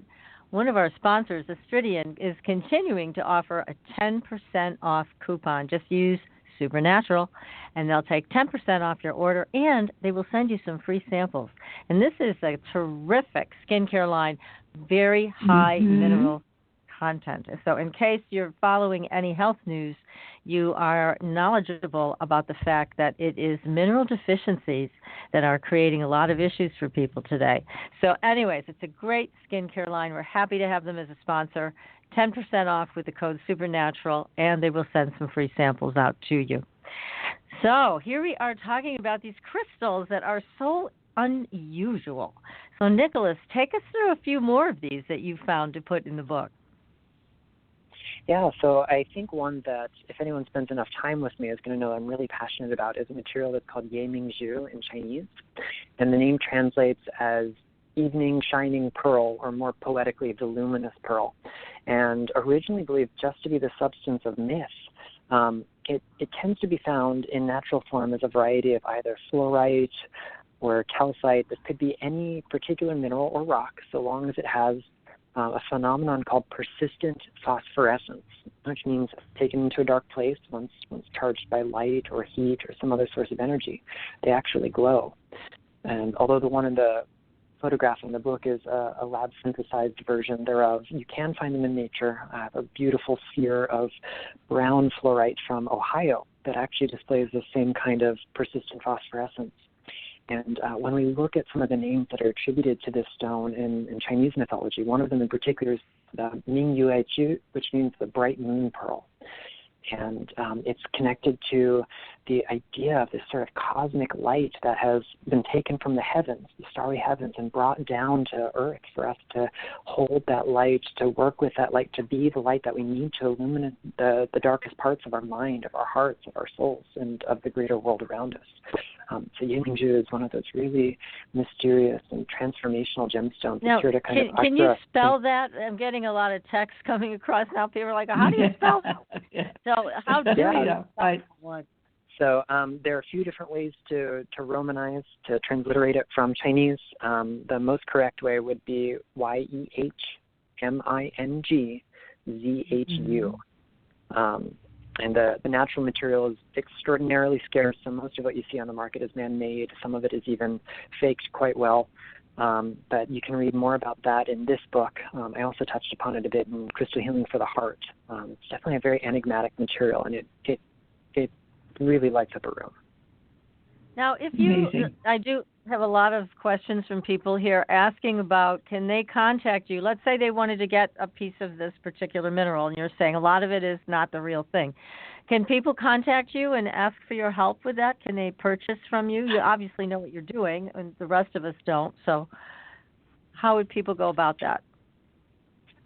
one of our sponsors, Astridian, is continuing to offer a 10% off coupon. Just use Supernatural, and they'll take 10% off your order, and they will send you some free samples. And this is a terrific skincare line, very high mineral content. So in case you're following any health news, you are knowledgeable about the fact that it is mineral deficiencies that are creating a lot of issues for people today. So anyways, it's a great skincare line. We're happy to have them as a sponsor. 10% off with the code Supernatural, and they will send some free samples out to you. So here we are talking about these crystals that are so unusual. So Nicholas, take us through a few more of these that you found to put in the book. Yeah, so I think one that if anyone spends enough time with me is going to know I'm really passionate about is a material that's called Yemingzhu in Chinese. And the name translates as evening shining pearl, or more poetically, the luminous pearl. And originally believed just to be the substance of myth, it tends to be found in natural form as a variety of either fluorite or calcite. This could be any particular mineral or rock, so long as it has a phenomenon called persistent phosphorescence, which means taken into a dark place, once charged by light or heat or some other source of energy, they actually glow. And although the one in the photograph in the book is a lab-synthesized version thereof, you can find them in nature. I have a beautiful sphere of brown fluorite from Ohio that actually displays the same kind of persistent phosphorescence. And when we look at some of the names that are attributed to this stone in Chinese mythology, one of them in particular is the Ming Yue Ju, which means the bright moon pearl. And it's connected to the idea of this sort of cosmic light that has been taken from the heavens, the starry heavens, and brought down to earth for us to hold that light, to work with that light, to be the light that we need to illuminate the darkest parts of our mind, of our hearts, of our souls, and of the greater world around us. So Yemingzhu is one of those really mysterious and transformational gemstones. Now, here to kind of can you spell that? I'm getting a lot of text coming across now. People are like, how do you spell that? So how do you spell one? So there are a few different ways to romanize, to transliterate it from Chinese. The most correct way would be Yehmingzhu. And the natural material is extraordinarily scarce, so most of what you see on the market is man-made. Some of it is even faked quite well. But you can read more about that in this book. I also touched upon it a bit in Crystal Healing for the Heart. It's definitely a very enigmatic material, and it really lights up a room. Now, I do have a lot of questions from people here asking about, can they contact you? Let's say they wanted to get a piece of this particular mineral, and you're saying a lot of it is not the real thing. Can people contact you and ask for your help with that? Can they purchase from you? You obviously know what you're doing, and the rest of us don't. So how would people go about that?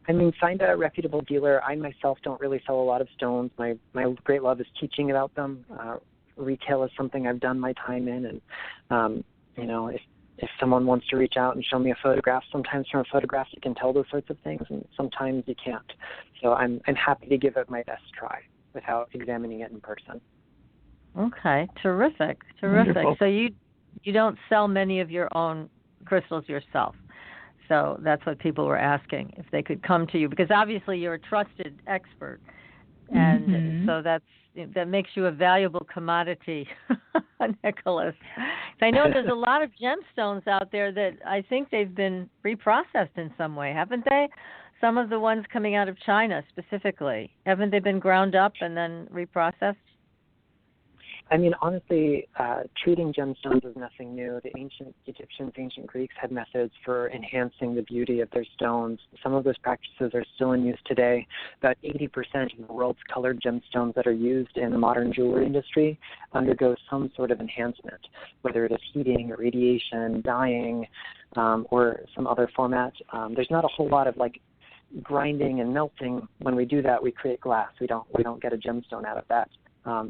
I mean, find a reputable dealer. I myself don't really sell a lot of stones. My great love is teaching about them. Retail is something I've done my time in, and if someone wants to reach out and show me a photograph, sometimes from a photograph you can tell those sorts of things, and sometimes you can't. So I'm happy to give it my best try without examining it in person. Okay, terrific. Wonderful. So you don't sell many of your own crystals yourself. So that's what people were asking, if they could come to you, because obviously you're a trusted expert, and so that makes you a valuable commodity, Nicholas. I know there's a lot of gemstones out there that I think they've been reprocessed in some way, haven't they? Some of the ones coming out of China specifically, haven't they been ground up and then reprocessed? I mean, honestly, treating gemstones is nothing new. The ancient Egyptians, ancient Greeks had methods for enhancing the beauty of their stones. Some of those practices are still in use today. About 80% of the world's colored gemstones that are used in the modern jewelry industry undergo some sort of enhancement, whether it is heating, irradiation, dyeing, or some other format. There's not a whole lot of grinding and melting. When we do that, we create glass. We don't get a gemstone out of that.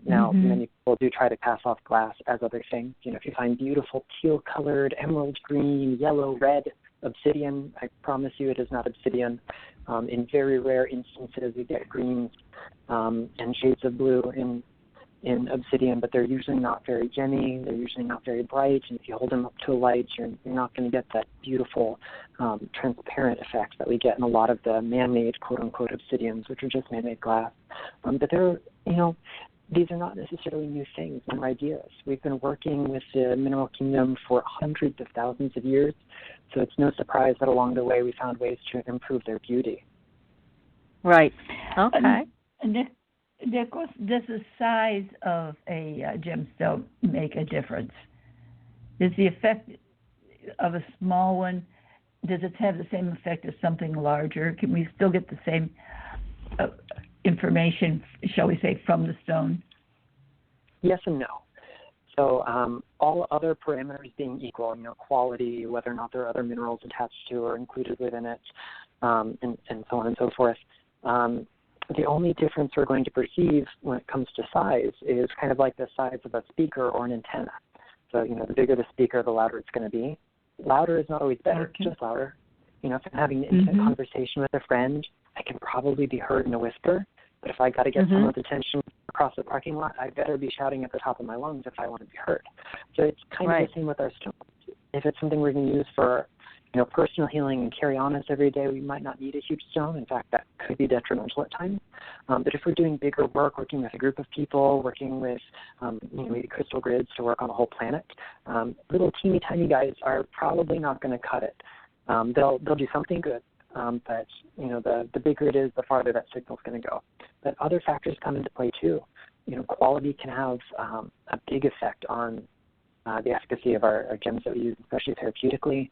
Now, many people do try to pass off glass as other things. If you find beautiful teal-colored, emerald green, yellow, red obsidian, I promise you it is not obsidian. In very rare instances, you get greens and shades of blue in obsidian, but they're usually not very gemmy. They're usually not very bright, and if you hold them up to a light, you're not going to get that beautiful transparent effect that we get in a lot of the man-made, quote-unquote, obsidians, which are just man-made glass. But these are not necessarily new things, new ideas. We've been working with the mineral kingdom for hundreds of thousands of years, so it's no surprise that along the way we found ways to improve their beauty. Right. Okay. Does the size of a gemstone make a difference? Does the effect of a small one, does it have the same effect as something larger? Can we still get the same information, shall we say, from the stone? Yes and no. So all other parameters being equal, quality, whether or not there are other minerals attached to or included within it, and so on and so forth, The only difference we're going to perceive when it comes to size is kind of like the size of a speaker or an antenna. So, the bigger the speaker, the louder it's going to be. Louder is not always better, just louder. If I'm having an intimate conversation with a friend, I can probably be heard in a whisper. But if I got to get someone's attention across the parking lot, I better be shouting at the top of my lungs if I want to be heard. So it's kind of the same with our stones. If it's something we're going to use for personal healing and carry on us every day, we might not need a huge stone. In fact, that could be detrimental at times. But if we're doing bigger work, working with a group of people, working with maybe crystal grids to work on a whole planet, little teeny tiny guys are probably not going to cut it. They'll do something good, but the bigger it is, the farther that signal's going to go. But other factors come into play too. Quality can have a big effect on the efficacy of our gems that we use, especially therapeutically.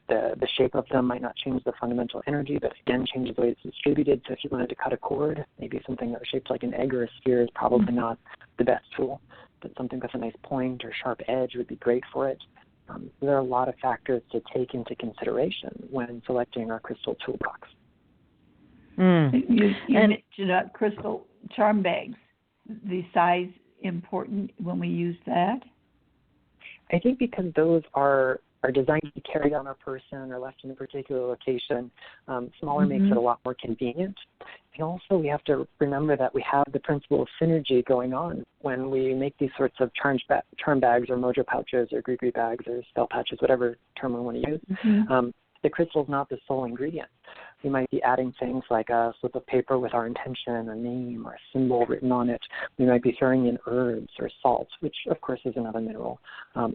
The shape of them might not change the fundamental energy, but again, changes the way it's distributed. So if you wanted to cut a cord, maybe something that was shaped like an egg or a sphere is probably not the best tool, but something with a nice point or sharp edge would be great for it. There are a lot of factors to take into consideration when selecting our crystal toolbox. You mentioned crystal charm bags. The size important when we use that? I think because those are designed to be carried on a person or left in a particular location, smaller makes it a lot more convenient. And also we have to remember that we have the principle of synergy going on when we make these sorts of charm bags or mojo pouches or gree bags or spell patches, whatever term we want to use. The crystal is not the sole ingredient. We might be adding things like a slip of paper with our intention, a name, or a symbol written on it. We might be throwing in herbs or salts, which, of course, is another mineral,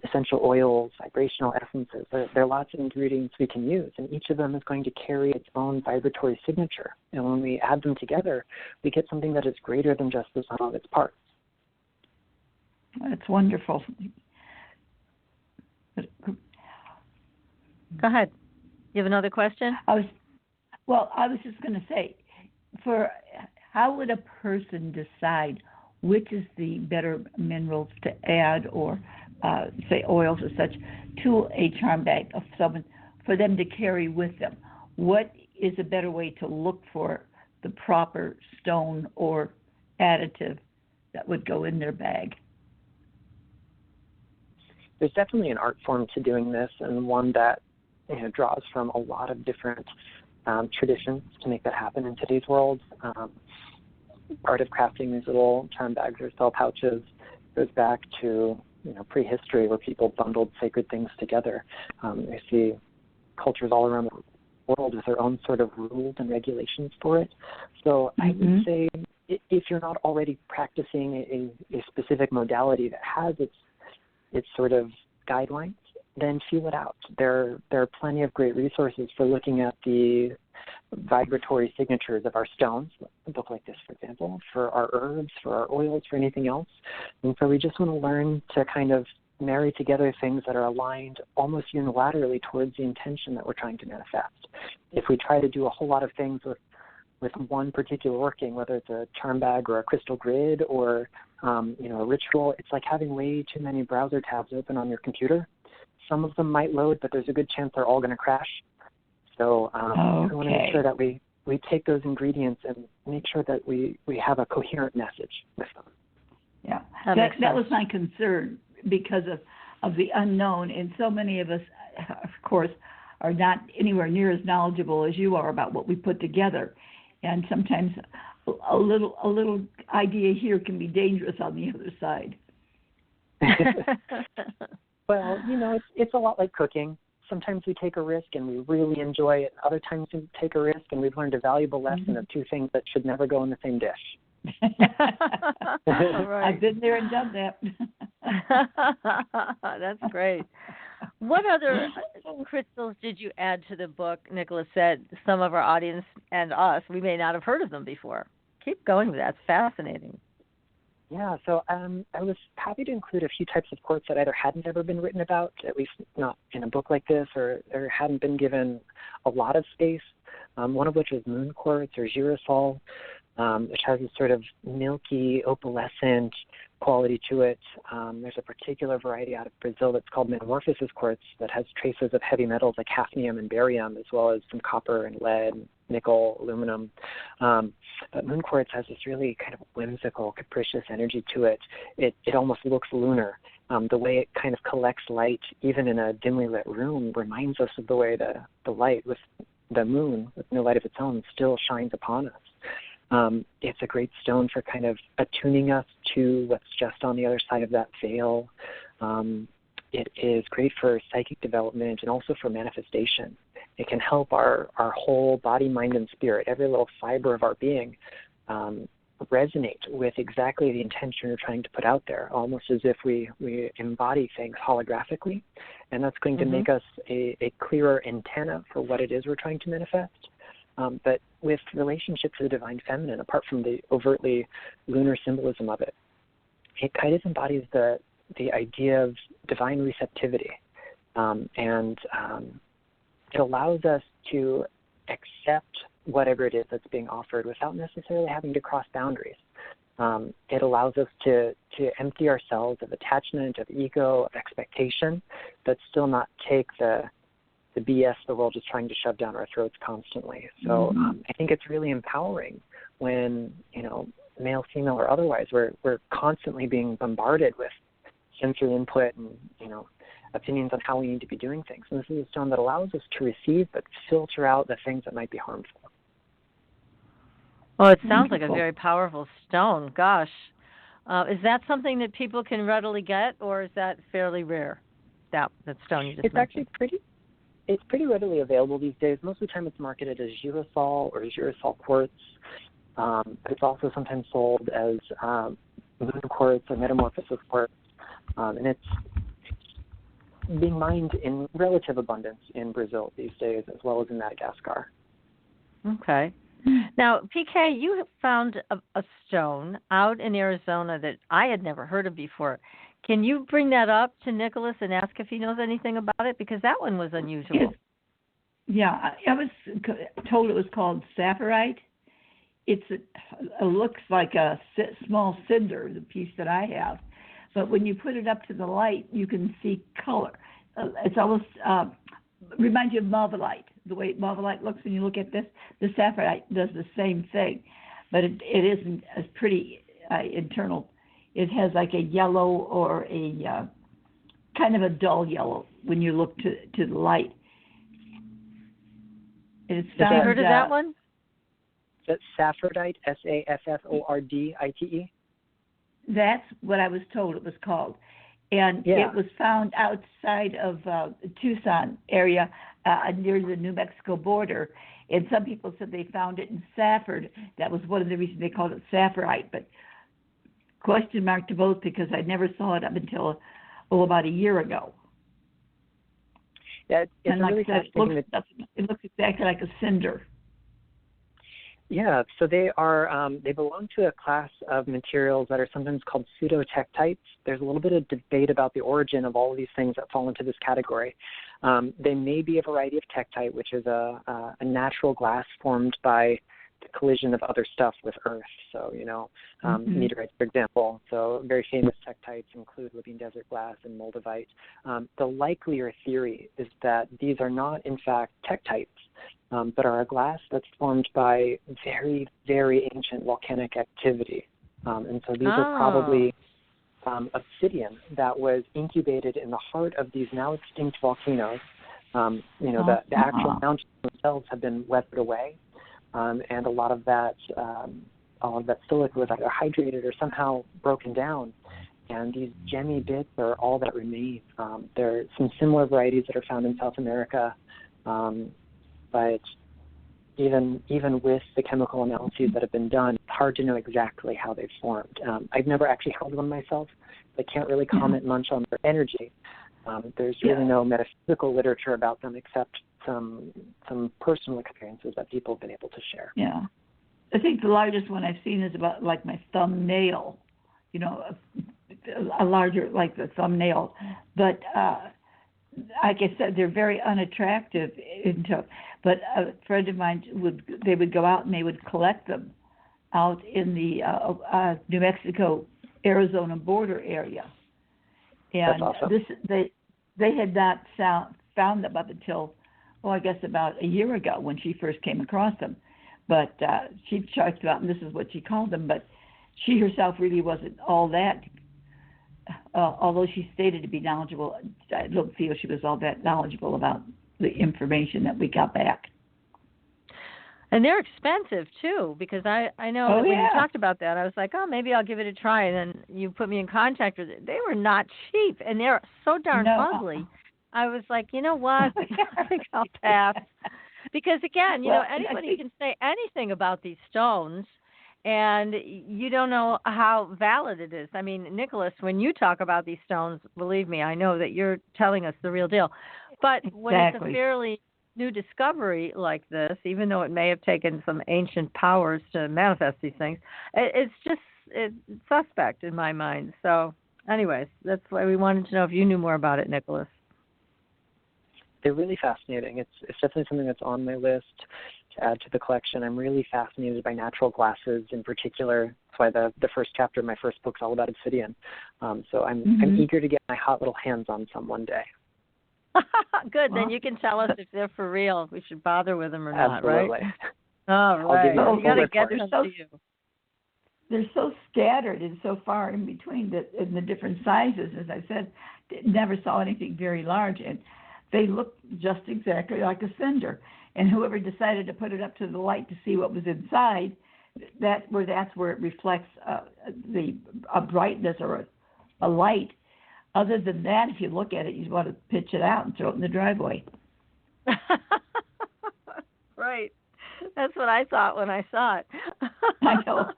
essential oils, vibrational essences. There are lots of ingredients we can use, and each of them is going to carry its own vibratory signature. And when we add them together, we get something that is greater than just the sum of its parts. That's wonderful. Go ahead. You have another question? I was just going to say, how would a person decide which is the better minerals to add or, say, oils or such to a charm bag of someone for them to carry with them? What is a better way to look for the proper stone or additive that would go in their bag? There's definitely an art form to doing this, and one that draws from a lot of different traditions to make that happen in today's world. Art of crafting these little charm bags or spell pouches goes back to prehistory, where people bundled sacred things together. I see cultures all around the world with their own sort of rules and regulations for it. So I would say if you're not already practicing a specific modality that has its sort of guidelines, then feel it out. There are plenty of great resources for looking at the vibratory signatures of our stones, a book like this, for example, for our herbs, for our oils, for anything else. And so we just want to learn to kind of marry together things that are aligned almost unilaterally towards the intention that we're trying to manifest. If we try to do a whole lot of things with one particular working, whether it's a charm bag or a crystal grid or a ritual, it's like having way too many browser tabs open on your computer. Some of them might load, but there's a good chance they're all going to crash. So we want to make sure that we take those ingredients and make sure that we have a coherent message with them. Yeah, that was my concern because of the unknown. And so many of us, of course, are not anywhere near as knowledgeable as you are about what we put together. And sometimes a little idea here can be dangerous on the other side. Well, it's a lot like cooking. Sometimes we take a risk and we really enjoy it. Other times we take a risk and we've learned a valuable lesson of two things that should never go in the same dish. Right. I've been there and done that. That's great. What other crystals did you add to the book? Nicholas said some of our audience and us, we may not have heard of them before. Keep going with that. It's fascinating. Yeah, so I was happy to include a few types of quartz that either hadn't ever been written about, at least not in a book like this, or hadn't been given a lot of space, one of which is moon quartz or girasol, which has this sort of milky, opalescent, quality to it. There's a particular variety out of Brazil that's called metamorphosis quartz that has traces of heavy metals like hafnium and barium, as well as some copper and lead, nickel, aluminum. But moon quartz has this really kind of whimsical, capricious energy to it. It almost looks lunar. The way it kind of collects light, even in a dimly lit room, reminds us of the way the light with the moon, with no light of its own, still shines upon us. It's a great stone for kind of attuning us to what's just on the other side of that veil. It is great for psychic development and also for manifestation. It can help our whole body, mind, and spirit, every little fiber of our being, resonate with exactly the intention we're trying to put out there, almost as if we embody things holographically, and that's going to make us a clearer antenna for what it is we're trying to manifest. But with relationship to the divine feminine, apart from the overtly lunar symbolism of it, it kind of embodies the idea of divine receptivity, and it allows us to accept whatever it is that's being offered without necessarily having to cross boundaries. It allows us to empty ourselves of attachment, of ego, of expectation, but still not take the BS the world is trying to shove down our throats constantly. So I think it's really empowering when, male, female, or otherwise, we're constantly being bombarded with sensory input and, opinions on how we need to be doing things. And this is a stone that allows us to receive but filter out the things that might be harmful. Well, it sounds like a very powerful stone. Gosh. Is that something that people can readily get, or is that fairly rare, that stone you just mentioned? Actually pretty readily available these days. Most of the time it's marketed as urusol or urusol quartz. But it's also sometimes sold as moon quartz or metamorphosis quartz. And it's being mined in relative abundance in Brazil these days, as well as in Madagascar. Okay. Now, PK, you have found a stone out in Arizona that I had never heard of before. Can you bring that up to Nicholas and ask if he knows anything about it? Because that one was unusual. Yeah, I was told it was called sapphirite. It looks like a small cinder, the piece that I have. But when you put it up to the light, you can see color. It's almost reminds you of malvalite, the way malvalite looks when you look at this. The sapphirite does the same thing, but it isn't as pretty internal. It has like a yellow or a kind of a dull yellow when you look to the light. It's found, have you heard of that one? That's saffordite, Saffordite. That's what I was told it was called. And it was found outside of Tucson area near the New Mexico border. And some people said they found it in Safford. That was one of the reasons they called it sapphirite. But question mark to both, because I never saw it up until about a year ago. Yeah, it's really fascinating. It looks exactly like a cinder. Yeah, so they belong to a class of materials that are sometimes called pseudotektites. There's a little bit of debate about the origin of all of these things that fall into this category. They may be a variety of tektite, which is a natural glass formed by the collision of other stuff with Earth. So, meteorites, for example. So very famous tektites include living desert glass and moldavite. The likelier theory is that these are not, in fact, tektites, but are a glass that's formed by very, very ancient volcanic activity. And so these are probably obsidian that was incubated in the heart of these now extinct volcanoes. The actual mountains themselves have been weathered away, and a lot of that silica was either hydrated or somehow broken down. And these gemmy bits are all that remain. There are some similar varieties that are found in South America, but even with the chemical analyses that have been done, it's hard to know exactly how they've formed. I've never actually held one myself. I can't really comment much on their energy. There's really no metaphysical literature about them except some personal experiences that people have been able to share. Yeah. I think the largest one I've seen is about like my thumbnail, a larger like the thumbnail. But like I said, they're very unattractive. But a friend of mine would go out and they would collect them out in the New Mexico Arizona border area. And that's awesome. they had not found them up until, I guess about a year ago when she first came across them. But she talked about, and this is what she called them, but she herself really wasn't all that, although she stated to be knowledgeable, I don't feel she was all that knowledgeable about the information that we got back. And they're expensive, too, because I know that when you talked about that, I was like, maybe I'll give it a try. And then you put me in contact with it. They were not cheap, and they're so darn ugly. I was like, you know what? I think I'll pass. Because, again, anybody can say anything about these stones, and you don't know how valid it is. I mean, Nicholas, when you talk about these stones, believe me, I know that you're telling us the real deal. But when it's a fairly new discovery like this, even though it may have taken some ancient powers to manifest these things, it's suspect in my mind. So, anyways, that's why we wanted to know if you knew more about it, Nicholas. They're really fascinating. It's definitely something that's on my list to add to the collection. I'm really fascinated by natural glasses in particular. That's why the first chapter of my first book is all about obsidian. So I'm eager to get my hot little hands on some one day. Good. Then you can tell us if they're for real, if we should bother with them or not, right? Absolutely. All right. You got to get them to you. They're so scattered and so far in between in the different sizes. As I said, never saw anything very large, and they look just exactly like a cinder. And whoever decided to put it up to the light to see what was inside, that's where it reflects a brightness or a light. Other than that, if you look at it, you want to pitch it out and throw it in the driveway. Right. That's what I thought when I saw it. I know.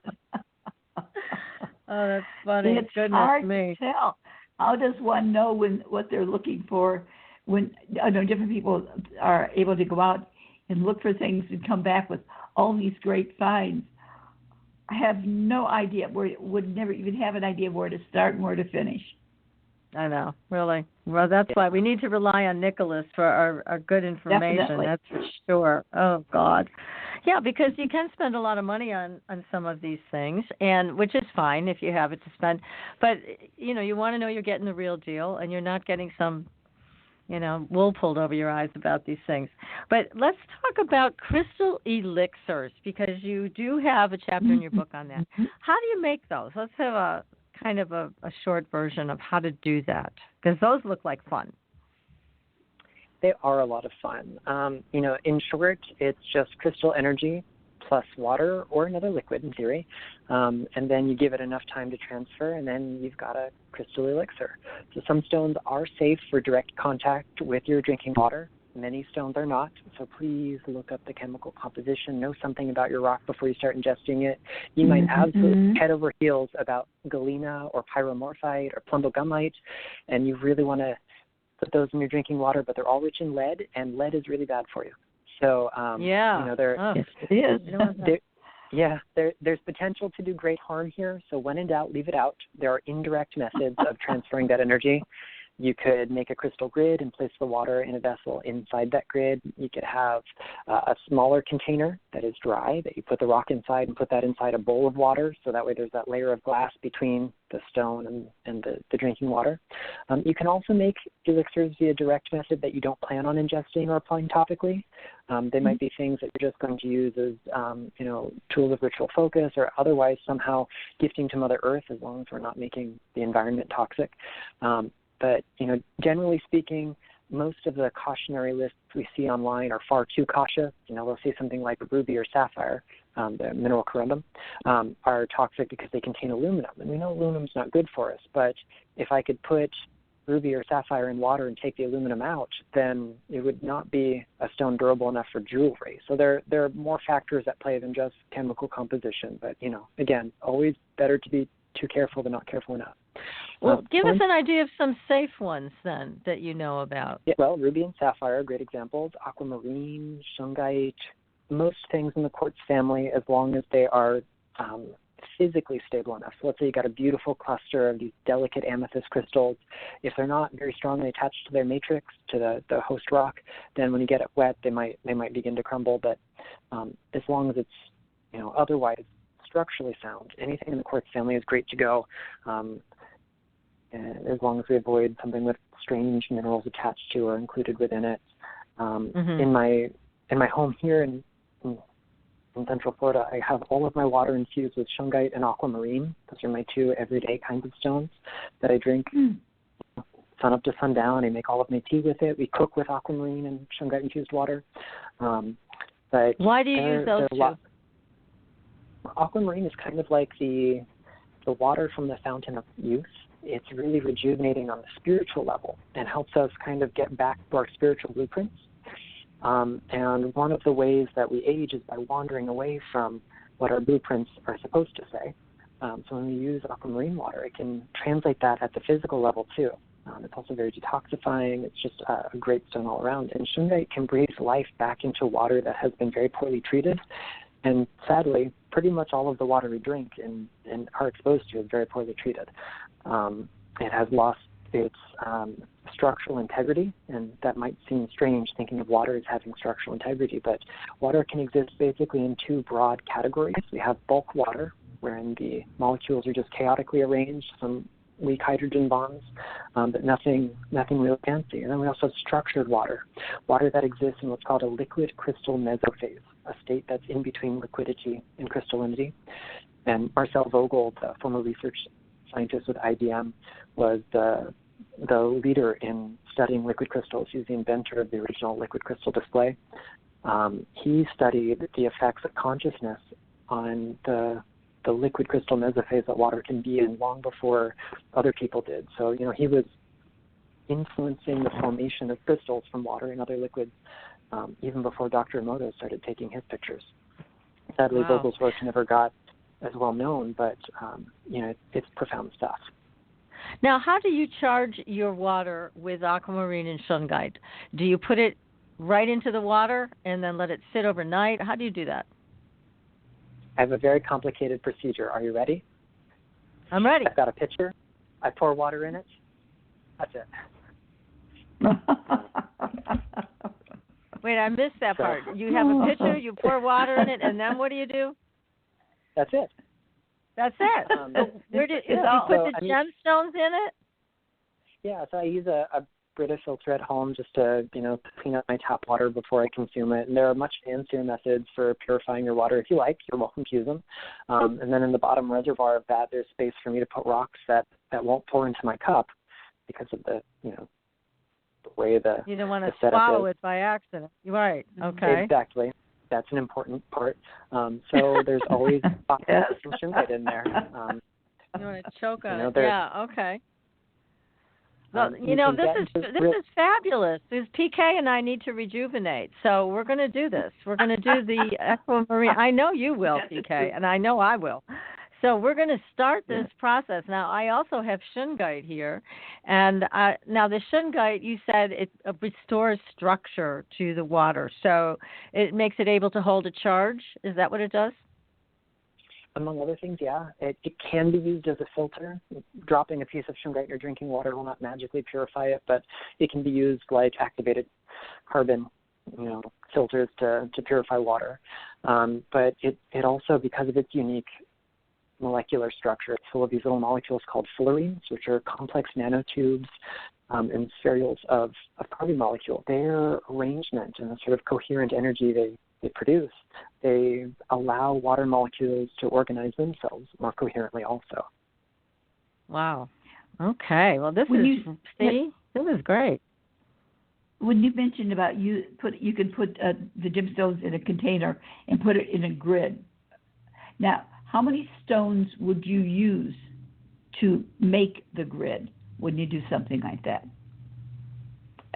Oh, that's funny. It's Goodness hard me. to tell. How does one know what they're looking for when different people are able to go out and look for things and come back with all these great finds? I have no idea would never even have an idea where to start and where to finish. I know, really. Well, that's why we need to rely on Nicholas for our good information. Definitely. That's for sure. Oh, God. Yeah, because you can spend a lot of money on some of these things, and which is fine if you have it to spend. But, you want to know you're getting the real deal and you're not getting some, wool pulled over your eyes about these things. But let's talk about crystal elixirs, because you do have a chapter in your book on that. How do you make those? Let's have a kind of a short version of how to do that, because those look like fun. They are a lot of fun. In short, it's just crystal energy plus water or another liquid in theory, and then you give it enough time to transfer, and then you've got a crystal elixir. So some stones are safe for direct contact with your drinking water. Many stones are not, so please look up the chemical composition, know something about your rock before you start ingesting it. You might absolutely head over heels about galena or pyromorphite or plumbogumite, and you really want to put those in your drinking water, but they're all rich in lead, and lead is really bad for you. So, yes, it is. There's potential to do great harm here, so when in doubt, leave it out. There are indirect methods of transferring that energy. You could make a crystal grid and place the water in a vessel inside that grid. You could have a smaller container that is dry that you put the rock inside and put that inside a bowl of water, so that way there's that layer of glass between the stone and the drinking water. You can also make elixirs via direct method that you don't plan on ingesting or applying topically. They might be things that you're just going to use as, tools of ritual focus or otherwise somehow gifting to Mother Earth, as long as we're not making the environment toxic. But, generally speaking, most of the cautionary lists we see online are far too cautious. We'll see something like ruby or sapphire, the mineral corundum, are toxic because they contain aluminum. And we know aluminum's not good for us, but if I could put ruby or sapphire in water and take the aluminum out, then it would not be a stone durable enough for jewelry. So there are more factors at play than just chemical composition. But, again, always better to be too careful than not careful enough. Well, give us an idea of some safe ones, then, that you know about. Yeah, well, ruby and sapphire are great examples. Aquamarine, shungite, most things in the quartz family, as long as they are physically stable enough. So let's say you got a beautiful cluster of these delicate amethyst crystals. If they're not very strongly attached to their matrix, to the host rock, then when you get it wet, they might begin to crumble. But as long as it's otherwise structurally sound. Anything in the quartz family is great to go, and as long as we avoid something with strange minerals attached to or included within it. In my home here in Central Florida, I have all of my water infused with shungite and aquamarine. Those are my two everyday kinds of stones that I drink sun up to sundown. I make all of my tea with it. We cook with aquamarine and shungite infused water. But why do you use those two? Aquamarine is kind of like the water from the fountain of youth. It's really rejuvenating on the spiritual level and helps us kind of get back to our spiritual blueprints. And one of the ways that we age is by wandering away from what our blueprints are supposed to say. So when we use aquamarine water, it can translate that at the physical level too. It's also very detoxifying. It's just a great stone all around. And shungite can breathe life back into water that has been very poorly treated. And sadly, pretty much all of the water we drink and are exposed to is very poorly treated. It has lost its structural integrity, and that might seem strange thinking of water as having structural integrity, but water can exist basically in two broad categories. We have bulk water, wherein the molecules are just chaotically arranged, some weak hydrogen bonds, but nothing real fancy. And then we also have structured water that exists in what's called a liquid crystal mesophase, a state that's in between liquidity and crystallinity. And Marcel Vogel, the former research scientist with IBM, was the leader in studying liquid crystals. He's the inventor of the original liquid crystal display. He studied the effects of consciousness on the liquid crystal mesophase that water can be in long before other people did. So, he was influencing the formation of crystals from water and other liquids even before Dr. Emoto started taking his pictures. Sadly, Vogel's work never got as well known, but, it's profound stuff. Now, how do you charge your water with aquamarine and shungite? Do you put it right into the water and then let it sit overnight? How do you do that? I have a very complicated procedure. Are you ready? I'm ready. I've got a pitcher. I pour water in it. That's it. Wait, I missed that part. You have a pitcher, you pour water in it, and then what do you do? That's it. That's it. Where do you put the gemstones in it? Yeah, so I use a Brita filter at home just to, clean up my tap water before I consume it. And there are much fancier methods for purifying your water. If you like, you're welcome to use them. And then in the bottom reservoir of that, there's space for me to put rocks that won't pour into my cup because of the way you don't want to swallow it by accident. Right. Okay. Exactly. That's an important part. So there's always some shungite in there. You want to choke on it. Yeah. Okay. Well, this is fabulous. This PK and I need to rejuvenate, so we're going to do this. We're going to do the aquamarine. I know you will, PK, and I know I will. So we're going to start this process. Now, I also have shungite here, and now the shungite, you said it restores structure to the water, so it makes it able to hold a charge. Is that what it does? Among other things, yeah. It can be used as a filter. Dropping a piece of shungite in your drinking water will not magically purify it, but it can be used like activated carbon, filters to purify water. But it also, because of its unique molecular structure, it's full of these little molecules called fullerenes, which are complex nanotubes and spherules of carbon molecule. Their arrangement and the sort of coherent energy they produce, they allow water molecules to organize themselves more coherently also. Wow. Okay. Well, this is great. When you mentioned about you can put the gemstones in a container and put it in a grid. Now, how many stones would you use to make the grid when you do something like that?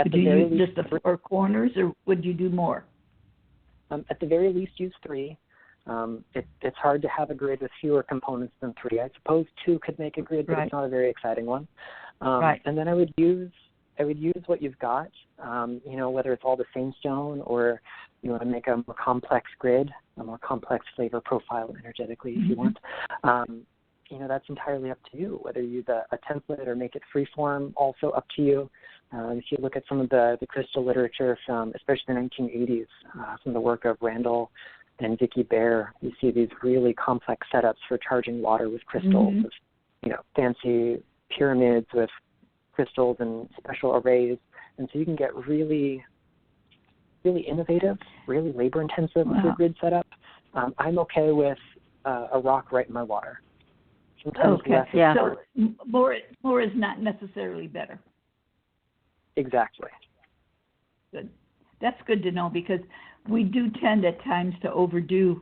Would you use just the four corners, or would you do more? At the very least, use 3. It's hard to have a grid with fewer components than 3. I suppose 2 could make a grid, but it's not a very exciting one. And then I would use what you've got, whether it's all the same stone or you want to make a more complex grid, a more complex flavor profile energetically if you want. That's entirely up to you, whether you use a template or make it freeform, also up to you. If you look at some of the crystal literature from especially the 1980s, some of the work of Randall and Vicky Bear, you see these really complex setups for charging water with crystals, fancy pyramids with crystals and special arrays. And so you can get really, really innovative, really labor-intensive with your grid setup. I'm okay with a rock right in my water. Sometimes less is more. So more is not necessarily better. Exactly. Good. That's good to know, because we do tend at times to overdo.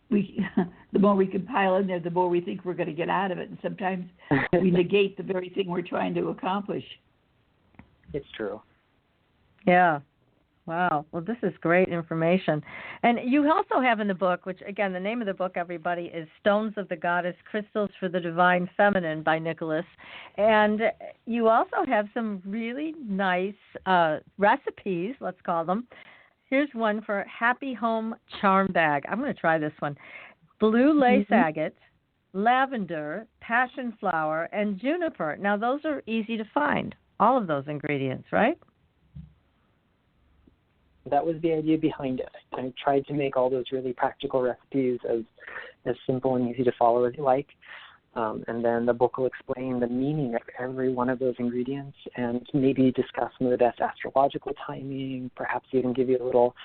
The more we can pile in there, the more we think we're going to get out of it, and sometimes we negate the very thing we're trying to accomplish. It's true. Yeah. Wow. Well, this is great information. And you also have in the book, which, again, the name of the book, everybody, is Stones of the Goddess, Crystals for the Divine Feminine by Nicholas. And you also have some really nice recipes, let's call them. Here's one for Happy Home Charm Bag. I'm going to try this one. Blue lace agate, lavender, passion flower, and juniper. Now, those are easy to find, all of those ingredients, right? That was the idea behind it. I tried to make all those really practical recipes as simple and easy to follow as you like. And then the book will explain the meaning of every one of those ingredients and maybe discuss some of the best astrological timing, perhaps even give you a little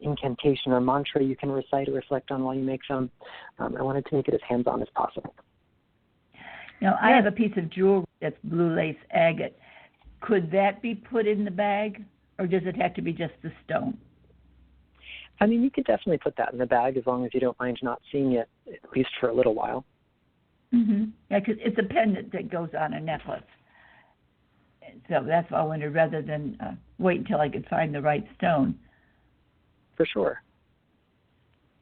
incantation or mantra you can recite or reflect on while you make them. I wanted to make it as hands-on as possible. Now, I have a piece of jewelry that's blue lace agate. Could that be put in the bag? Or does it have to be just the stone? I mean, you could definitely put that in the bag as long as you don't mind not seeing it, at least for a little while. Yeah, because it's a pendant that goes on a necklace. So that's why I wondered, rather than wait until I could find the right stone. For sure.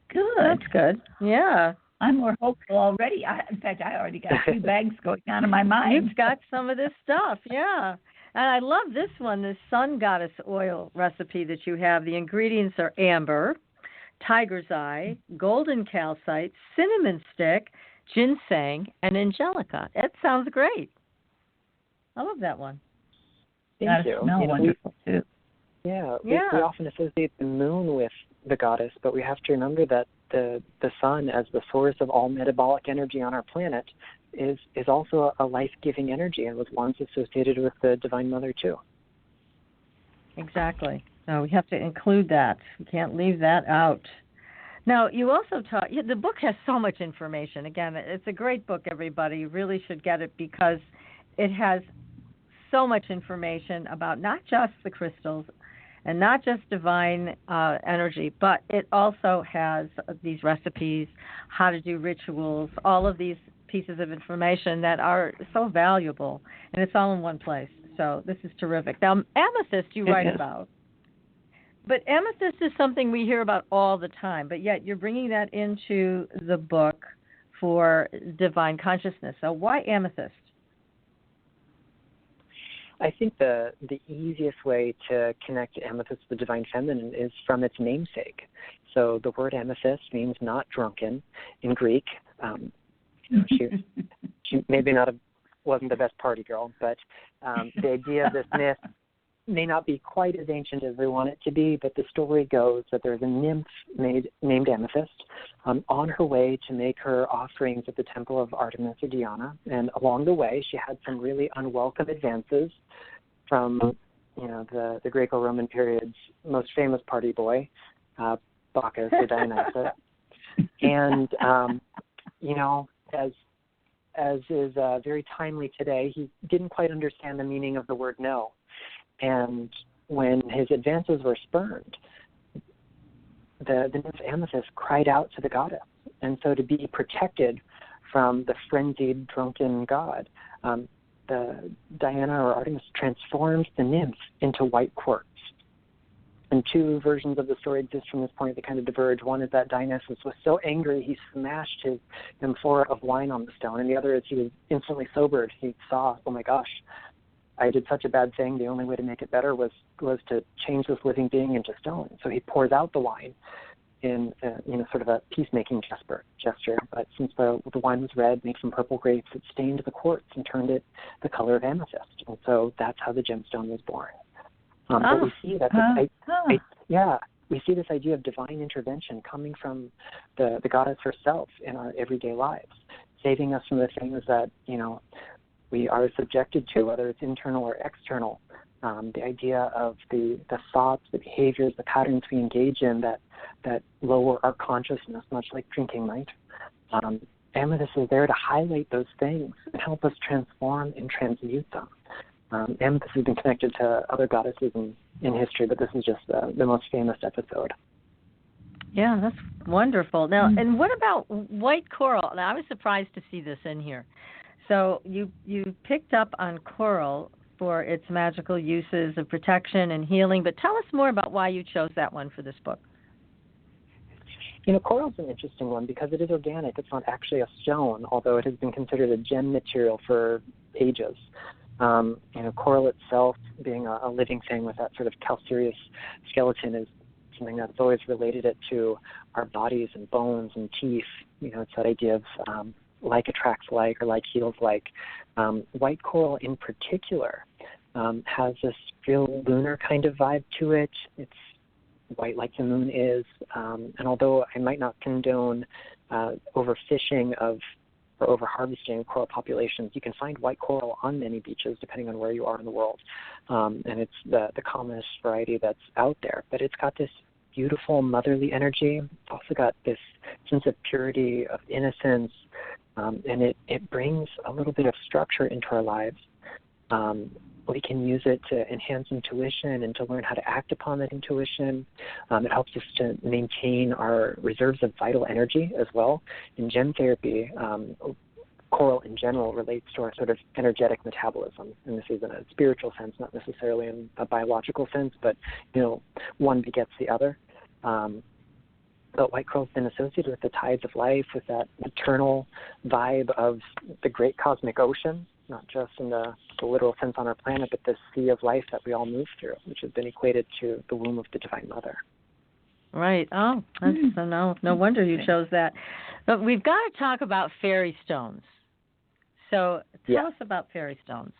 Good. That's good. Yeah. I'm more hopeful already. In fact, I already got 2 bags going on in my mind. You've got some of this stuff, yeah. And I love this one, this Sun Goddess oil recipe that you have. The ingredients are amber, tiger's eye, golden calcite, cinnamon stick, ginseng, and angelica. It sounds great. I love that one. Thank you. Smell wonderful too. Yeah, we often associate the moon with the goddess, but we have to remember that the sun, as the source of all metabolic energy on our planet, is also a life-giving energy and was once associated with the Divine Mother too. Exactly. No, we have to include that. We can't leave that out. Now, you also taught, the book has so much information. Again, it's a great book, everybody. You really should get it because it has so much information about not just the crystals and not just divine energy, but it also has these recipes, how to do rituals, all of these pieces of information that are so valuable, and it's all in one place. So this is terrific. Now, amethyst you write about. But amethyst is something we hear about all the time, but yet you're bringing that into the book for divine consciousness. So why amethyst? I think the easiest way to connect amethyst to the divine feminine is from its namesake. So the word amethyst means not drunken in Greek. She maybe wasn't the best party girl, but the idea of this myth may not be quite as ancient as we want it to be, but the story goes that there's a nymph named Amethyst on her way to make her offerings at the temple of Artemis or Diana, and along the way she had some really unwelcome advances from the Greco-Roman period's most famous party boy, Bacchus or Dionysus, and as is very timely today, he didn't quite understand the meaning of the word no. And when his advances were spurned, the nymph Amethyst cried out to the goddess. And so to be protected from the frenzied, drunken god, the Diana or Artemis transformed the nymph into white quartz. And 2 versions of the story exist from this point that kind of diverge. One is that Dionysus was so angry he smashed his amphora of wine on the stone, and the other is he was instantly sobered. He saw, oh my gosh, I did such a bad thing. The only way to make it better was to change this living being into stone. So he pours out the wine in sort of a peacemaking gesture. But since the wine was red, made from purple grapes, it stained the quartz and turned it the color of amethyst. And so that's how the gemstone was born. But we see that we see this idea of divine intervention coming from the goddess herself in our everyday lives, saving us from the things that, we are subjected to, whether it's internal or external. The idea of the thoughts, the behaviors, the patterns we engage in that lower our consciousness, much like drinking might. Amethyst is there to highlight those things and help us transform and transmute them. Amethyst has been connected to other goddesses in history, but this is just the most famous episode. Yeah, that's wonderful. Now, and what about white coral? Now, I was surprised to see this in here. So you picked up on coral for its magical uses of protection and healing, but tell us more about why you chose that one for this book. Coral's an interesting one because it is organic. It's not actually a stone, although it has been considered a gem material for ages. Coral itself, being a living thing with that sort of calcareous skeleton, is something that's always related it to our bodies and bones and teeth. It's that idea of like attracts like, or like heals like. White coral in particular has this real lunar kind of vibe to it. It's white like the moon is. And although I might not condone overfishing or over-harvesting coral populations, you can find white coral on many beaches depending on where you are in the world. And it's the commonest variety that's out there. But it's got this beautiful motherly energy. It's also got this sense of purity, of innocence, and it brings a little bit of structure into our lives. We can use it to enhance intuition and to learn how to act upon that intuition. It helps us to maintain our reserves of vital energy as well. In gem therapy, coral in general relates to our sort of energetic metabolism. And this is in a spiritual sense, not necessarily in a biological sense, but, one begets the other. But white coral's been associated with the tides of life, with that eternal vibe of the great cosmic ocean, not just in the literal sense on our planet, but this sea of life that we all move through, which has been equated to the womb of the Divine Mother. Right. Oh, no wonder you chose that. But we've got to talk about fairy stones. So tell us about fairy stones.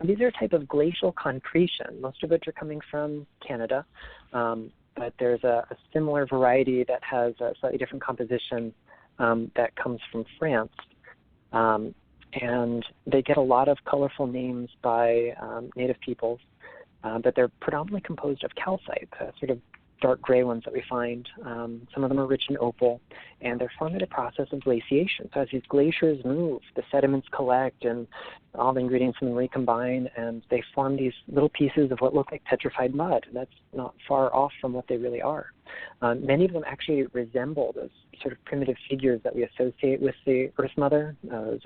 So these are a type of glacial concretion, most of which are coming from Canada. But there's a similar variety that has a slightly different composition that comes from France. And they get a lot of colorful names by native peoples, but they're predominantly composed of calcite, sort of dark gray ones that we find. Some of them are rich in opal, and they're formed in a process of glaciation. So as these glaciers move, the sediments collect, and all the ingredients in them recombine, and they form these little pieces of what look like petrified mud. That's not far off from what they really are. Many of them actually resemble those sort of primitive figures that we associate with the Earth Mother, those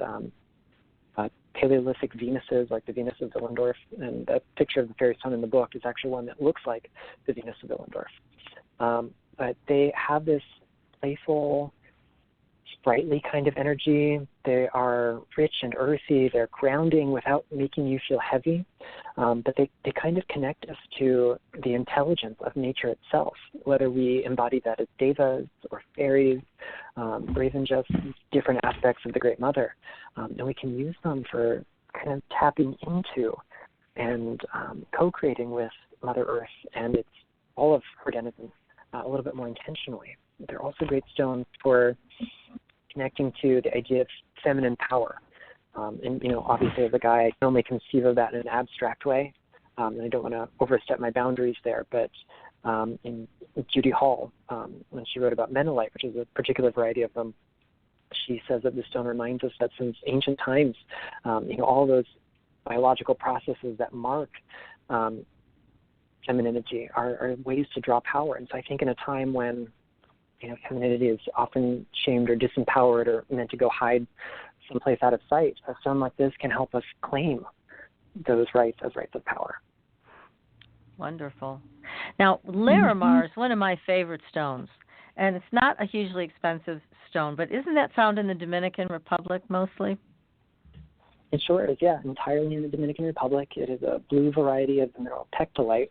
Paleolithic Venuses, like the Venus of Willendorf, and the picture of the fairy stone in the book is actually one that looks like the Venus of Willendorf. But they have this playful, sprightly kind of energy. They are rich and earthy. They're grounding without making you feel heavy. But they kind of connect us to the intelligence of nature itself, whether we embody that as devas or fairies, or even just different aspects of the Great Mother. And we can use them for kind of tapping into and co-creating with Mother Earth and it's all of her denizens a little bit more intentionally. They're also great stones for connecting to the idea of feminine power. And, obviously as a guy, I can only conceive of that in an abstract way. And I don't want to overstep my boundaries there, but in Judy Hall, when she wrote about Menelite, which is a particular variety of them, she says that the stone reminds us that since ancient times, all those biological processes that mark femininity are ways to draw power. And so I think in a time when femininity is often shamed or disempowered or meant to go hide someplace out of sight, a stone like this can help us claim those rights as rights of power. Wonderful. Now, Larimar is one of my favorite stones, and it's not a hugely expensive stone, but isn't that found in the Dominican Republic mostly? It sure is, yeah, entirely in the Dominican Republic. It is a blue variety of the mineral pectolite,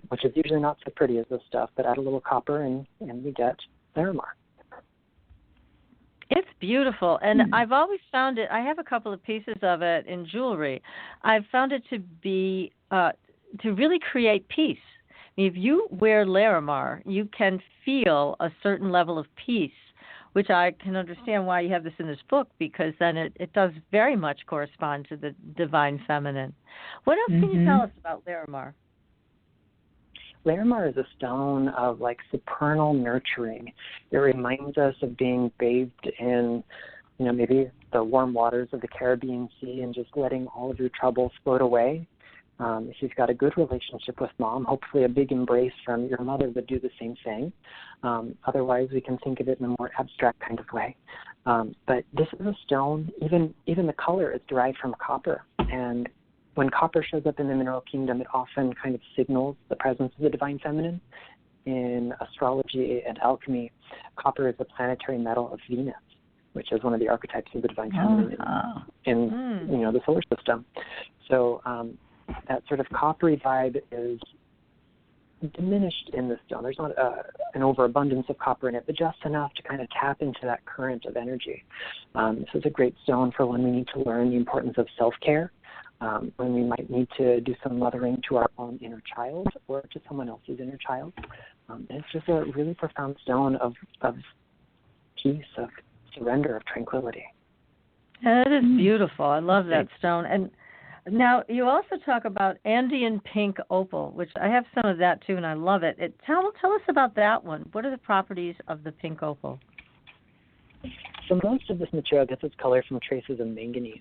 which is usually not so pretty as this stuff, but add a little copper and we get Larimar. It's beautiful, and I've always found it, I have a couple of pieces of it in jewelry. I've found it to be, to really create peace, If you wear Larimar, you can feel a certain level of peace, which I can understand why you have this in this book, because then it does very much correspond to the divine feminine. What else can you tell us about Larimar? Larimar is a stone of like supernal nurturing. It reminds us of being bathed in, maybe the warm waters of the Caribbean Sea and just letting all of your troubles float away. If you've got a good relationship with mom, hopefully a big embrace from your mother would do the same thing. Otherwise, we can think of it in a more abstract kind of way. But this is a stone, even the color is derived from copper. And when copper shows up in the mineral kingdom, it often kind of signals the presence of the divine feminine. In astrology and alchemy, copper is the planetary metal of Venus, which is one of the archetypes of the divine feminine in the solar system. So that sort of coppery vibe is diminished in the stone. There's not an overabundance of copper in it, but just enough to kind of tap into that current of energy. This is a great stone for when we need to learn the importance of self-care, when we might need to do some mothering to our own inner child or to someone else's inner child. It's just a really profound stone of peace, of surrender, of tranquility. That is beautiful. I love that stone. And now you also talk about Andean pink opal, which I have some of that too, and I love it. Tell us about that one. What are the properties of the pink opal? So most of this material gets its color from traces of manganese.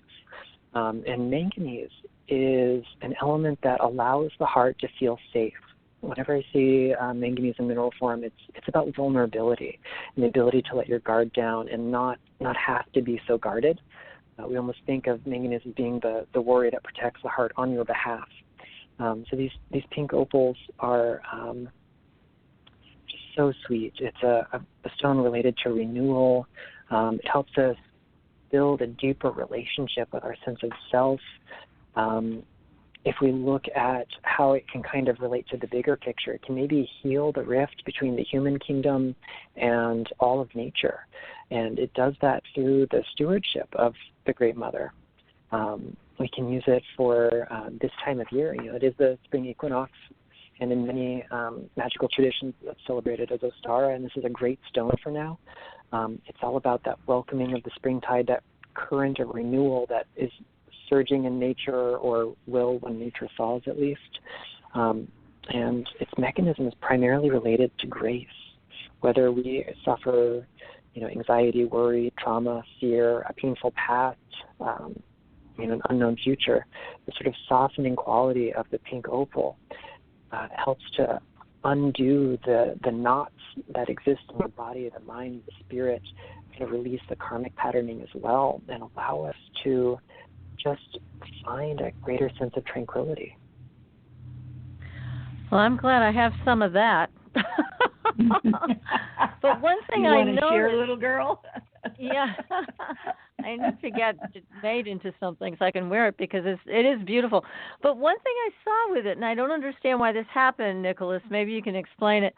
And manganese is an element that allows the heart to feel safe. Whenever I see manganese in mineral form, it's about vulnerability and the ability to let your guard down and not have to be so guarded. We almost think of manganese as being the warrior that protects the heart on your behalf. So these pink opals are just so sweet. It's a stone related to renewal. It helps us build a deeper relationship with our sense of self. If we look at how it can kind of relate to the bigger picture, it can maybe heal the rift between the human kingdom and all of nature. And it does that through the stewardship of the Great Mother. We can use it for this time of year. It is the spring equinox, and in many magical traditions, it's celebrated as Ostara, and this is a great stone for now. It's all about that welcoming of the springtide, that current of renewal that is surging in nature, or will when nature thaws at least. And its mechanism is primarily related to grace. Whether we suffer anxiety, worry, trauma, fear, a painful past, an unknown future, the sort of softening quality of the pink opal helps to undo the knots that exist in the body, the mind, the spirit, kind of release the karmic patterning as well, and allow us to just find a greater sense of tranquility. Well, I'm glad I have some of that. But one thing I know, you want to share, little girl? Yeah, I need to get it made into something so I can wear it, because it is beautiful. But one thing I saw with it, and I don't understand why this happened, Nicholas, maybe you can explain it.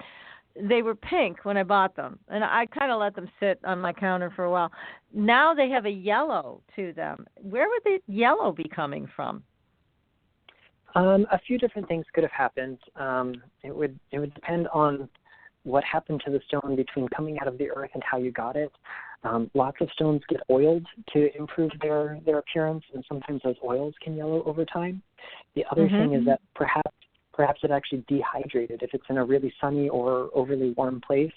They were pink when I bought them, and I kind of let them sit on my counter for a while. Now they have a yellow to them. Where would the yellow be coming from? A few different things could have happened. It would depend on what happened to the stone between coming out of the earth and how you got it. Lots of stones get oiled to improve their appearance, and sometimes those oils can yellow over time. The other thing is that perhaps it actually dehydrated. If it's in a really sunny or overly warm place,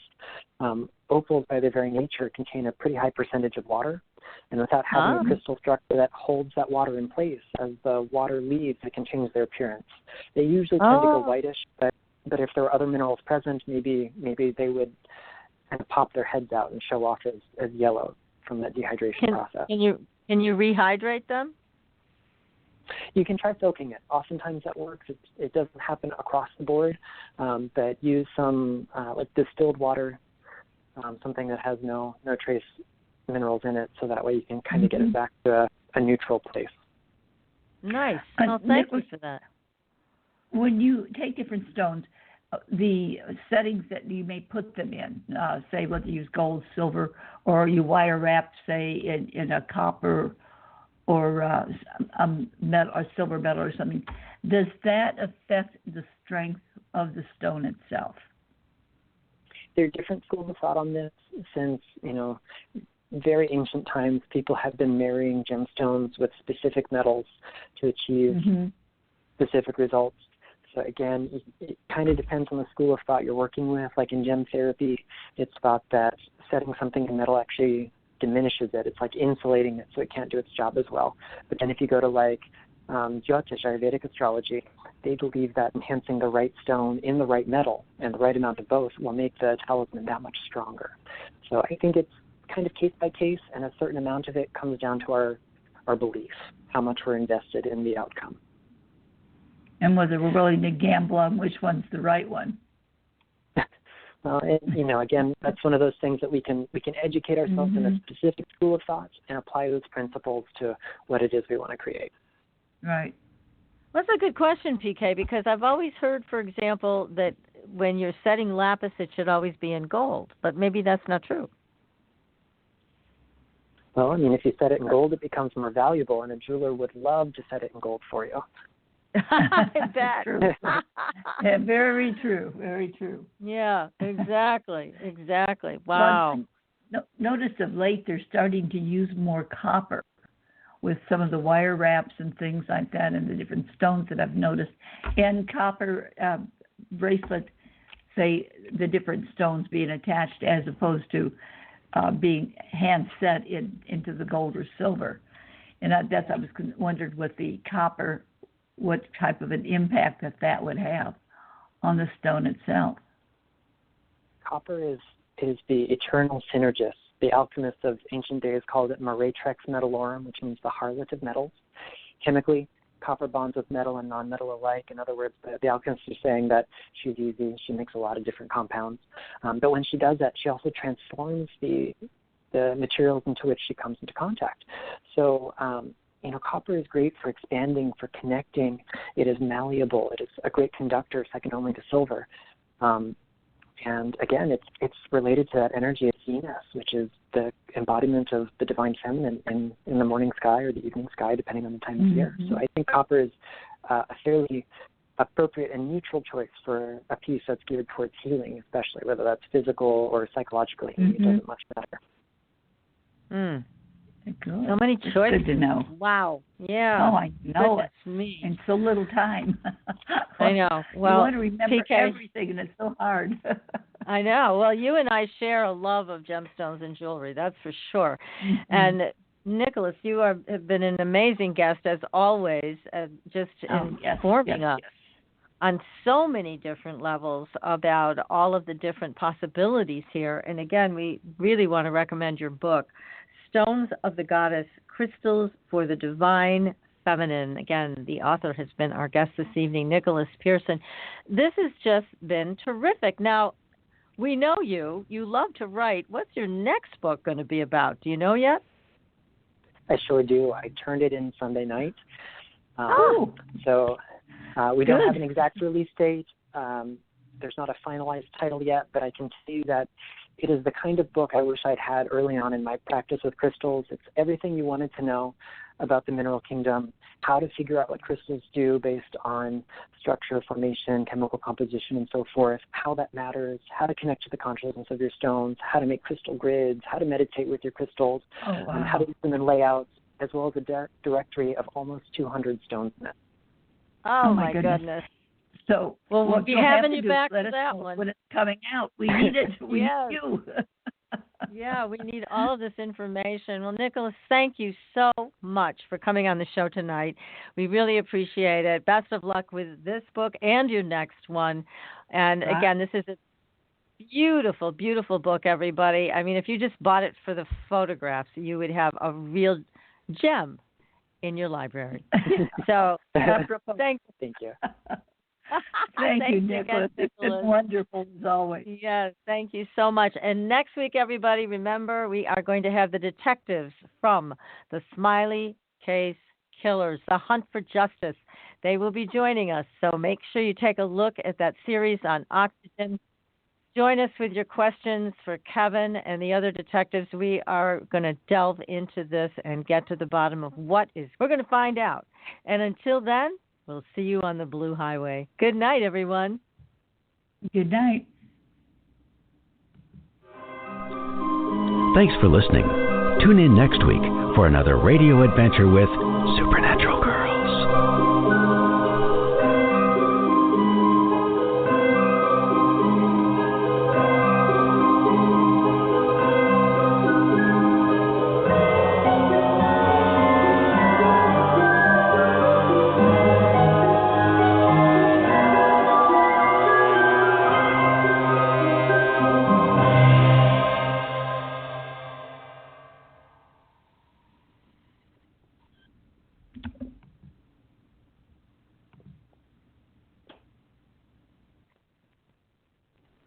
opals by their very nature contain a pretty high percentage of water. And without having a crystal structure that holds that water in place, as the water leaves, it can change their appearance. They usually tend to go whitish, but if there were other minerals present, maybe they would kind of pop their heads out and show off as yellow from that dehydration process. Can you rehydrate them? You can try soaking it. Oftentimes that works. It doesn't happen across the board, but use some like distilled water, something that has no trace minerals in it, so that way you can kind of get it back to a neutral place. Nice. Well, thank you for that. When you take different stones, the settings that you may put them in, say whether you use gold, silver, or you wire wrap, say in a copper or a metal or silver metal or something, does that affect the strength of the stone itself? There are different schools of thought on this since, very ancient times. People have been marrying gemstones with specific metals to achieve specific results. So again, it kind of depends on the school of thought you're working with. Like in gem therapy, it's thought that setting something in metal actually diminishes it. It's like insulating it so it can't do its job as well. But then if you go to Jyotish, Ayurvedic astrology, they believe that enhancing the right stone in the right metal and the right amount of both will make the talisman that much stronger. So I think it's kind of case by case, and a certain amount of it comes down to our belief, how much we're invested in the outcome. And whether we're willing to gamble on which one's the right one. Well, again, that's one of those things that we can educate ourselves in a specific school of thought and apply those principles to what it is we want to create. Right. Well, that's a good question, PK, because I've always heard, for example, that when you're setting lapis, it should always be in gold, but maybe that's not true. Well, if you set it in gold, it becomes more valuable, and a jeweler would love to set it in gold for you. I bet. True. Yeah, very true. Very true. Yeah, exactly. Wow. Notice of late they're starting to use more copper with some of the wire wraps and things like that, and the different stones that I've noticed. And copper bracelet, say the different stones being attached as opposed to being hand set into the gold or silver. And I was wondered with the copper, what type of an impact that would have on the stone itself. Copper is the eternal synergist. The alchemists of ancient days called it Moretrex metallorum, which means the harlot of metals. Chemically, copper bonds with metal and non-metal alike. In other words, the alchemists are saying that she's easy. She makes a lot of different compounds. But when she does that, she also transforms the materials into which she comes into contact. So, copper is great for expanding, for connecting. It is malleable. It is a great conductor, second only to silver. And again, it's related to that energy of Venus, which is the embodiment of the divine feminine in the morning sky or the evening sky, depending on the time of year. So I think copper is a fairly appropriate and neutral choice for a piece that's geared towards healing, especially whether that's physical or psychological healing. It doesn't much matter. Good. So many choices. Good to know. Wow. Yeah. Oh, I know. Goodness me. In so little time. I know. Well, you want to remember PK, everything, and it's so hard. I know. Well, you and I share a love of gemstones and jewelry. That's for sure. And Nicholas, you have been an amazing guest as always, informing us on so many different levels about all of the different possibilities here. And again, we really want to recommend your book, Stones of the Goddess, Crystals for the Divine Feminine. Again, the author has been our guest this evening, Nicholas Pearson. This has just been terrific. Now, we know you love to write. What's your next book going to be about? Do you know yet? I sure do. I turned it in Sunday night. So we don't have an exact release date. There's not a finalized title yet, but I can tell you that it is the kind of book I wish I'd had early on in my practice with crystals. It's everything you wanted to know about the mineral kingdom, how to figure out what crystals do based on structure, formation, chemical composition, and so forth, how that matters, how to connect to the consciousness of your stones, how to make crystal grids, how to meditate with your crystals, how to use them in layouts, as well as a directory of almost 200 stones in it. Oh my goodness. So we'll be having you back for that one. When it's coming out, we need it. We need you. Yeah, we need all of this information. Well, Nicholas, thank you so much for coming on the show tonight. We really appreciate it. Best of luck with this book and your next one. And again, this is a beautiful, beautiful book, everybody. I mean, if you just bought it for the photographs, you would have a real gem in your library. So thank you. Thank you, Nicholas. It's been wonderful as always. Yes, thank you so much. And next week, everybody, remember, we are going to have the detectives from the Smiley Case Killers, The Hunt for Justice. They will be joining us, so make sure you take a look at that series on Oxygen. Join us with your questions for Kevin and the other detectives. We are going to delve into this and get to the bottom of what is. We're going to find out. And until then, we'll see you on the Blue Highway. Good night, everyone. Good night. Thanks for listening. Tune in next week for another radio adventure with Supernatural Girls.